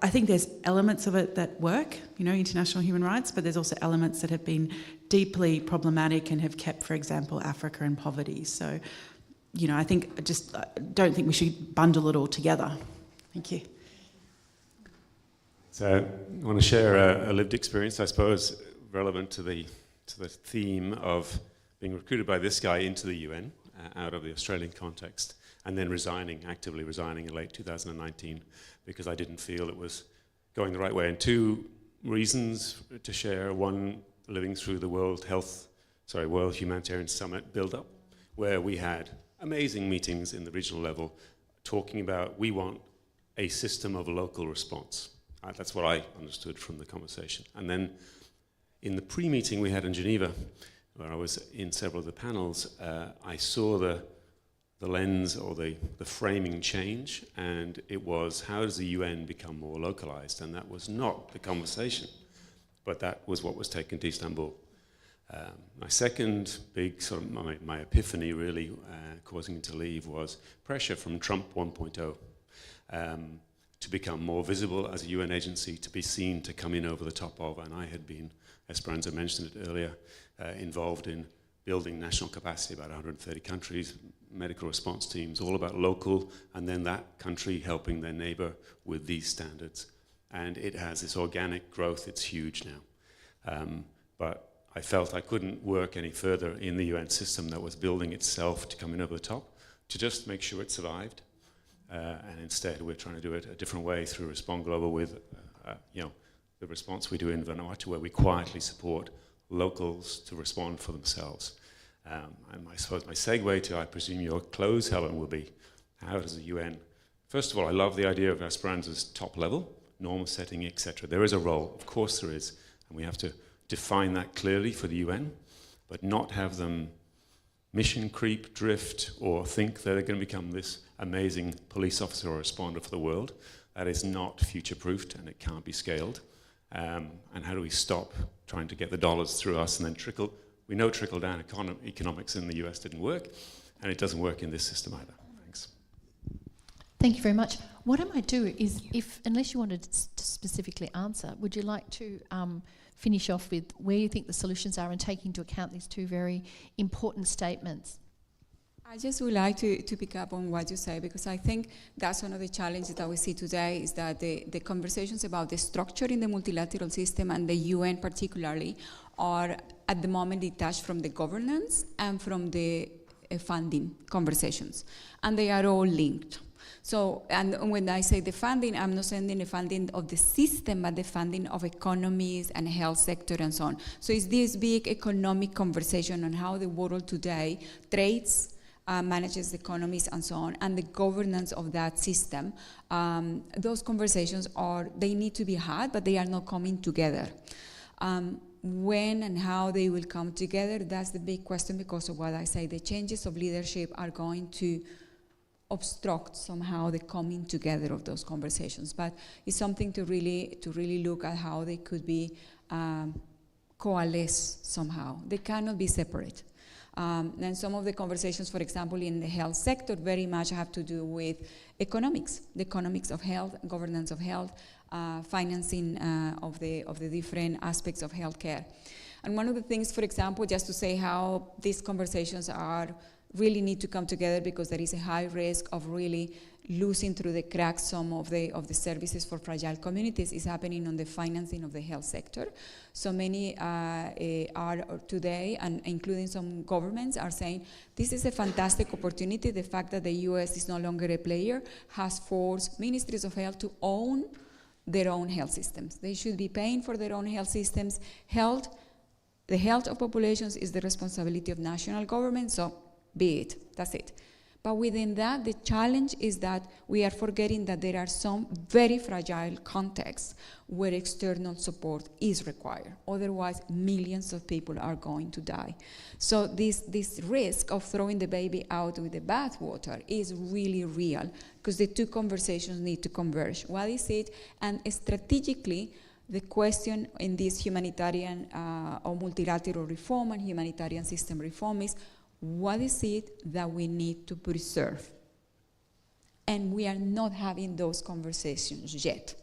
I think there's elements of it that work, international human rights, but there's also elements that have been deeply problematic and have kept, for example, Africa in poverty. So, I don't think we should bundle it all together. Thank you. So I want to share a lived experience, I suppose, relevant to the theme of being recruited by this guy into the UN out of the Australian context, and then actively resigning in late 2019 because I didn't feel it was going the right way. And two reasons to share. One, living through the World Humanitarian Summit build-up, where we had amazing meetings in the regional level talking about we want a system of local response. That's what I understood from the conversation. And then in the pre-meeting we had in Geneva, where I was in several of the panels, I saw the lens or the framing change, and it was, how does the UN become more localized? And that was not the conversation, but that was what was taken to Istanbul. My second big my epiphany really causing me to leave was pressure from Trump 1.0 to become more visible as a UN agency, to be seen to come in over the top of, and I had been, Esperanza mentioned it earlier, involved in building national capacity, about 130 countries, medical response teams, all about local, and then that country helping their neighbor with these standards. And it has this organic growth, it's huge now. But I felt I couldn't work any further in the UN system that was building itself to come in over the top, to just make sure it survived. And instead we're trying to do it a different way through Respond Global with the response we do in Vanuatu, where we quietly support locals to respond for themselves. And I suppose my segue to, I presume your close, Helen, will be, how does the UN... First of all, I love the idea of Esperanza's top level, norm setting, etc. There is a role, of course there is, and we have to define that clearly for the UN, but not have them mission creep, drift, or think that they're going to become this amazing police officer or responder for the world. That is not future-proofed, and it can't be scaled. And how do we stop trying to get the dollars through us and then trickle? We know trickle-down economics in the US didn't work, and it doesn't work in this system either. Thanks. Thank you very much. What I might do is, unless you wanted to specifically answer, would you like to finish off with where you think the solutions are and take into account these two very important statements? I just would like to pick up on what you say, because I think that's one of the challenges that we see today, is that the conversations about the structure in the multilateral system and the UN particularly are at the moment detached from the governance and from the funding conversations, and they are all linked. So, and when I say the funding, I'm not saying the funding of the system, but the funding of economies and health sector and so on. So it's this big economic conversation on how the world today trades, manages the economies and so on, and the governance of that system. Those conversations they need to be had, but they are not coming together. When and how they will come together, that's the big question, because of what I say. The changes of leadership are going to obstruct somehow the coming together of those conversations. But it's something to really look at how they could be coalesce somehow. They cannot be separate. And some of the conversations, for example, in the health sector very much have to do with economics, the economics of health, governance of health, financing of the different aspects of healthcare. And one of the things, for example, just to say how these conversations really need to come together, because there is a high risk of really losing through the cracks some of the services for fragile communities, is happening on the financing of the health sector. So many are today, and including some governments, are saying this is a fantastic opportunity. The fact that the US is no longer a player has forced ministries of health to own their own health systems. They should be paying for their own health systems. The health of populations is the responsibility of national government, so be it, that's it. But within that, the challenge is that we are forgetting that there are some very fragile contexts where external support is required. Otherwise, millions of people are going to die. So this risk of throwing the baby out with the bathwater is really real, because the two conversations need to converge. What is it? And strategically, the question in this humanitarian or multilateral reform and humanitarian system reform is, what is it that we need to preserve? And we are not having those conversations yet.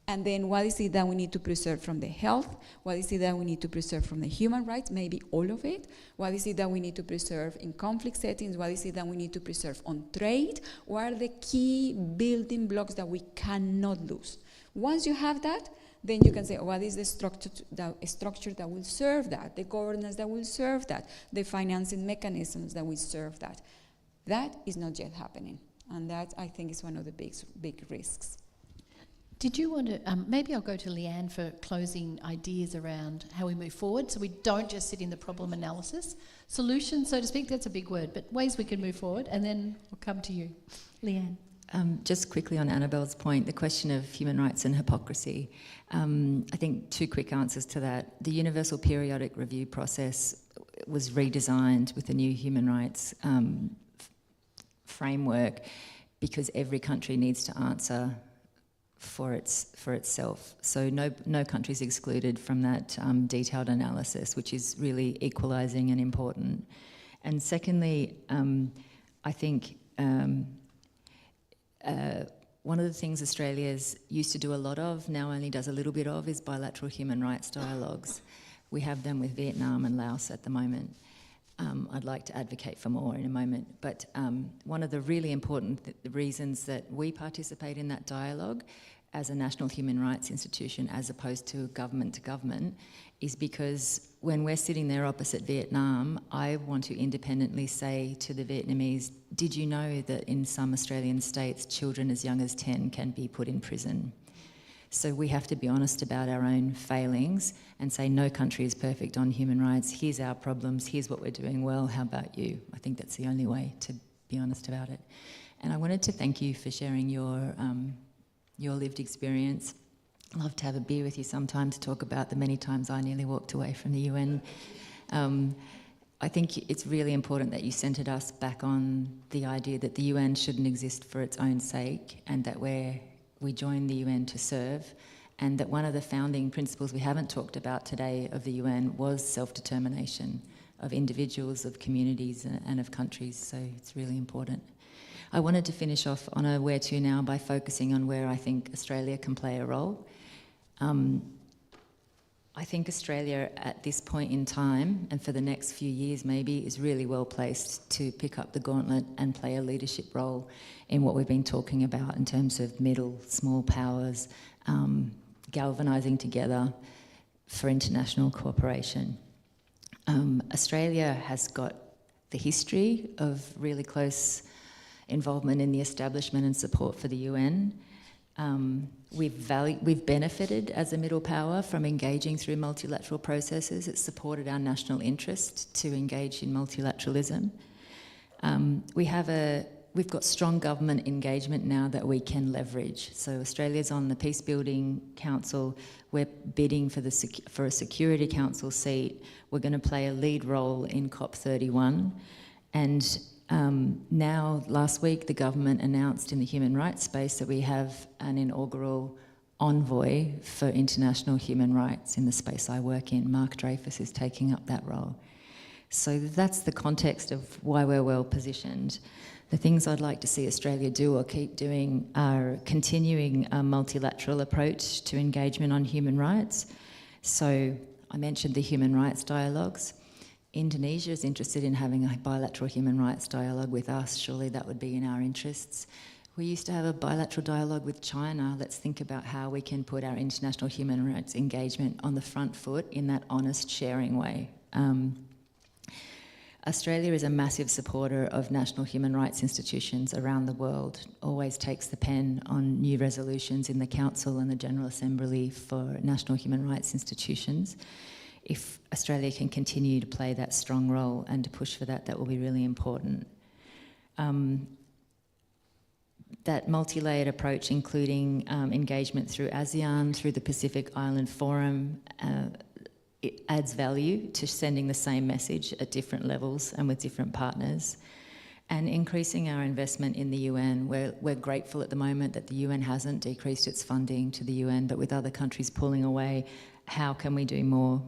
And then what is it that we need to preserve from the health? What is it that we need to preserve from the human rights? Maybe all of it. What is it that we need to preserve in conflict settings? What is it that we need to preserve on trade? What are the key building blocks that we cannot lose? Once you have that, then you can say, oh, what is the structure that will serve that, the governance that will serve that, the financing mechanisms that will serve that. That is not yet happening, and that, I think, is one of the big risks. Did you want to, maybe I'll go to Leanne for closing ideas around how we move forward, so we don't just sit in the problem analysis. Solutions, so to speak, that's a big word, but ways we can move forward, and then we'll come to you. Leanne. Just quickly on Annabelle's point, the question of human rights and hypocrisy. I think two quick answers to that. The Universal Periodic Review process was redesigned with a new human rights framework, because every country needs to answer for itself. So no country is excluded from that detailed analysis, which is really equalising and important. And secondly, I think one of the things Australia's used to do a lot of, now only does a little bit of, is bilateral human rights dialogues. We have them with Vietnam and Laos at the moment. I'd like to advocate for more in a moment. But one of the really important reasons that we participate in that dialogue as a national human rights institution, as opposed to government, is because when we're sitting there opposite Vietnam, I want to independently say to the Vietnamese, did you know that in some Australian states, children as young as 10 can be put in prison? So we have to be honest about our own failings and say no country is perfect on human rights. Here's our problems. Here's what we're doing well. How about you? I think that's the only way to be honest about it. And I wanted to thank you for sharing your lived experience. I'd love to have a beer with you sometime to talk about the many times I nearly walked away from the UN. I think it's really important that you centred us back on the idea that the UN shouldn't exist for its own sake, and that we join the UN to serve, and that one of the founding principles we haven't talked about today of the UN was self-determination of individuals, of communities, and of countries, so it's really important. I wanted to finish off on a where to now by focusing on where I think Australia can play a role. I think Australia at this point in time, and for the next few years maybe, is really well placed to pick up the gauntlet and play a leadership role in what we've been talking about in terms of middle, small powers, galvanising together for international cooperation. Australia has got the history of really close involvement in the establishment and support for the UN. We've benefited as a middle power from engaging through multilateral processes. It's supported our national interest to engage in multilateralism. We've got strong government engagement now that we can leverage. So Australia's on the Peacebuilding Council. We're bidding for a Security Council seat. We're going to play a lead role in COP31. And now, last week, the government announced in the human rights space that we have an inaugural envoy for international human rights in the space I work in. Mark Dreyfus is taking up that role. So that's the context of why we're well positioned. The things I'd like to see Australia do or keep doing are continuing a multilateral approach to engagement on human rights. So I mentioned the human rights dialogues. Indonesia is interested in having a bilateral human rights dialogue with us. Surely that would be in our interests. We used to have a bilateral dialogue with China. Let's think about how we can put our international human rights engagement on the front foot in that honest sharing way. Australia is a massive supporter of national human rights institutions around the world, always takes the pen on new resolutions in the Council and the General Assembly for national human rights institutions. If Australia can continue to play that strong role and to push for that, that will be really important. That multi-layered approach, including engagement through ASEAN, through the Pacific Island Forum, it adds value to sending the same message at different levels and with different partners. And increasing our investment in the UN. We're grateful at the moment that the UN hasn't decreased its funding to the UN, but with other countries pulling away, how can we do more?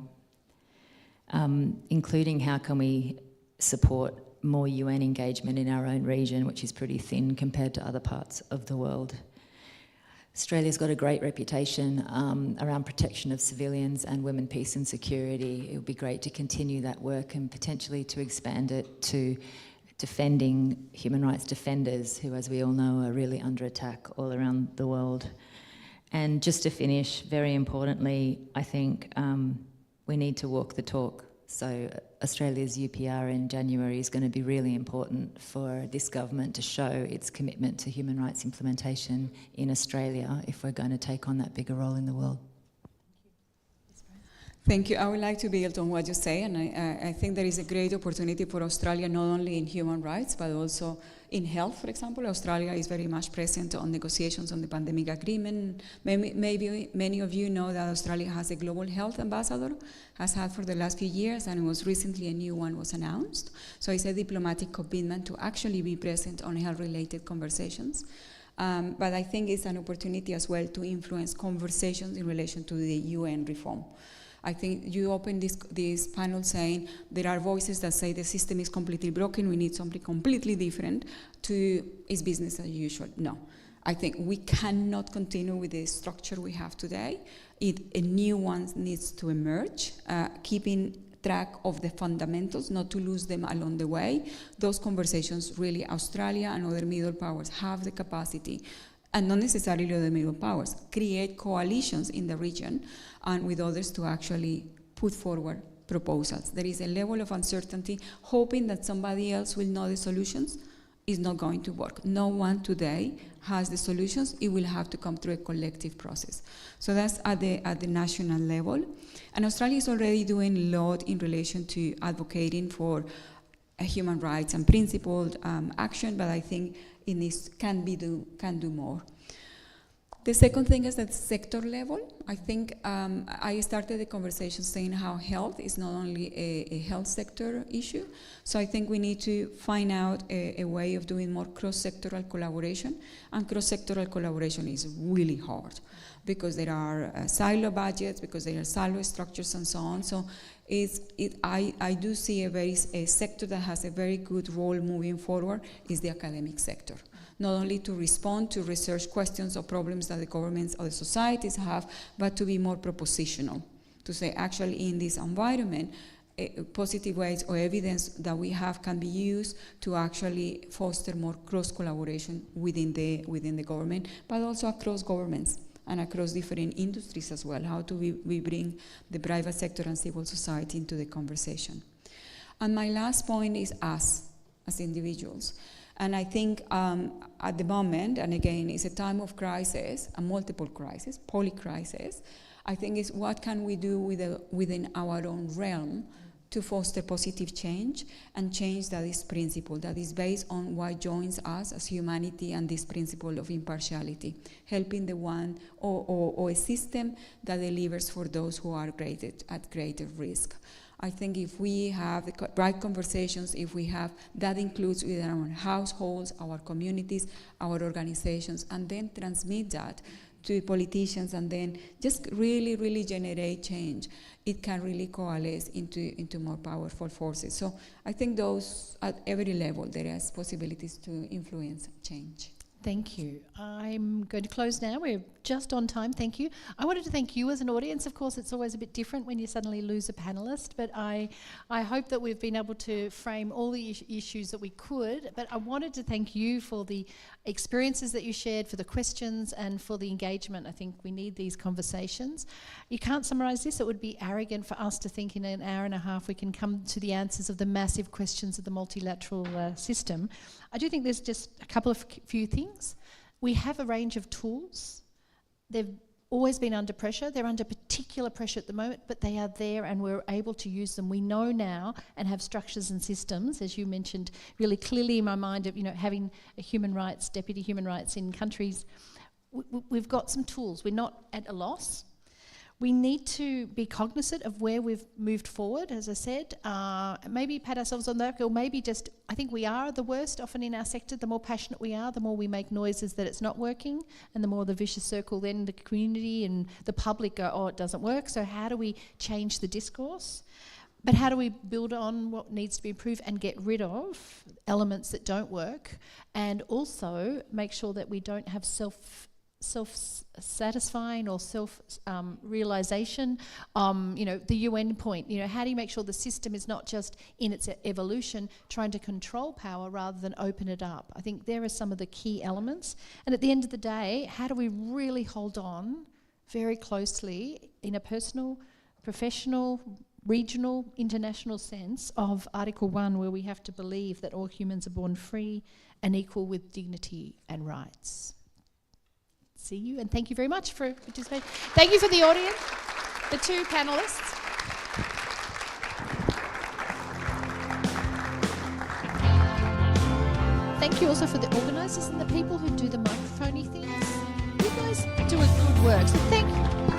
Including how can we support more UN engagement in our own region, which is pretty thin compared to other parts of the world. Australia's got a great reputation around protection of civilians and women, peace and security. It would be great to continue that work and potentially to expand it to defending human rights defenders who, as we all know, are really under attack all around the world. And just to finish, very importantly, I think we need to walk the talk. So Australia's UPR in January is going to be really important for this government to show its commitment to human rights implementation in Australia if we're going to take on that bigger role in the world. Thank you. I would like to build on what you say, and I think there is a great opportunity for Australia not only in human rights, but also in health, for example. Australia is very much present on negotiations on the pandemic agreement. Maybe many of you know that Australia has a global health ambassador, has had for the last few years, and it was recently a new one was announced. So it's a diplomatic commitment to actually be present on health-related conversations. But I think it's an opportunity as well to influence conversations in relation to the UN reform. I think you opened this panel saying there are voices that say the system is completely broken, we need something completely different to it's business as usual. No, I think we cannot continue with the structure we have today. A new one needs to emerge, keeping track of the fundamentals, not to lose them along the way. Those conversations really, Australia and other middle powers have the capacity, and not necessarily the middle powers, create coalitions in the region and with others to actually put forward proposals. There is a level of uncertainty, hoping that somebody else will know the solutions is not going to work. No one today has the solutions. It will have to come through a collective process. So that's at the national level. And Australia is already doing a lot in relation to advocating for human rights and principled action, but I think it can do more. The second thing is at the sector level. I think I started the conversation saying how health is not only a health sector issue. So I think we need to find out a way of doing more cross-sectoral collaboration. And cross-sectoral collaboration is really hard because there are silo budgets, because there are silo structures and so on. So I do see a sector that has a very good role moving forward is the academic sector. Not only to respond to research questions or problems that the governments or the societies have, but to be more propositional, to say actually in this environment, positive ways or evidence that we have can be used to actually foster more cross-collaboration within the government, but also across governments and across different industries as well. How do we bring the private sector and civil society into the conversation? And my last point is us as individuals. And I think at the moment, and again, it's a time of crisis, a multiple crisis, polycrisis. I think it's what can we do within our own realm to foster positive change and change that is principle, that is based on what joins us as humanity and this principle of impartiality, helping the one or a system that delivers for those who are at greater risk. I think if we have the right conversations, if we have, that includes within our households, our communities, our organizations, and then transmit that to politicians, and then just really, really generate change, it can really coalesce into more powerful forces. So I think those, at every level, there is possibilities to influence change. Thank you. I'm going to close now. We're just on time. Thank you. I wanted to thank you as an audience. Of course, it's always a bit different when you suddenly lose a panellist, but I hope that we've been able to frame all the issues that we could. But I wanted to thank you for the experiences that you shared, for the questions, and for the engagement. I think we need these conversations. You can't summarise this. It would be arrogant for us to think in an hour and a half we can come to the answers of the massive questions of the multilateral system. I do think there's just a couple of few things. We have a range of tools. They've always been under pressure. They're under particular pressure at the moment, but they are there and we're able to use them. We know now and have structures and systems, as you mentioned really clearly in my mind, of having a human rights, deputy human rights in countries. We've got some tools. We're not at a loss. We need to be cognizant of where we've moved forward, as I said. Maybe pat ourselves on the back, or maybe just, I think we are the worst often in our sector. The more passionate we are, the more we make noises that it's not working, and the more the vicious circle then the community and the public go, oh, it doesn't work. So how do we change the discourse? But how do we build on what needs to be improved and get rid of elements that don't work, and also make sure that we don't have self-satisfying or self-realisation, the UN point, how do you make sure the system is not just in its evolution trying to control power rather than open it up? I think there are some of the key elements. And at the end of the day, how do we really hold on very closely in a personal, professional, regional, international sense of Article 1, where we have to believe that all humans are born free and equal with dignity and rights. See you, and thank you very much for participating. Thank you for the audience, the two panellists. Thank you also for the organisers and the people who do the microphony things. You guys do a good work, so thank you.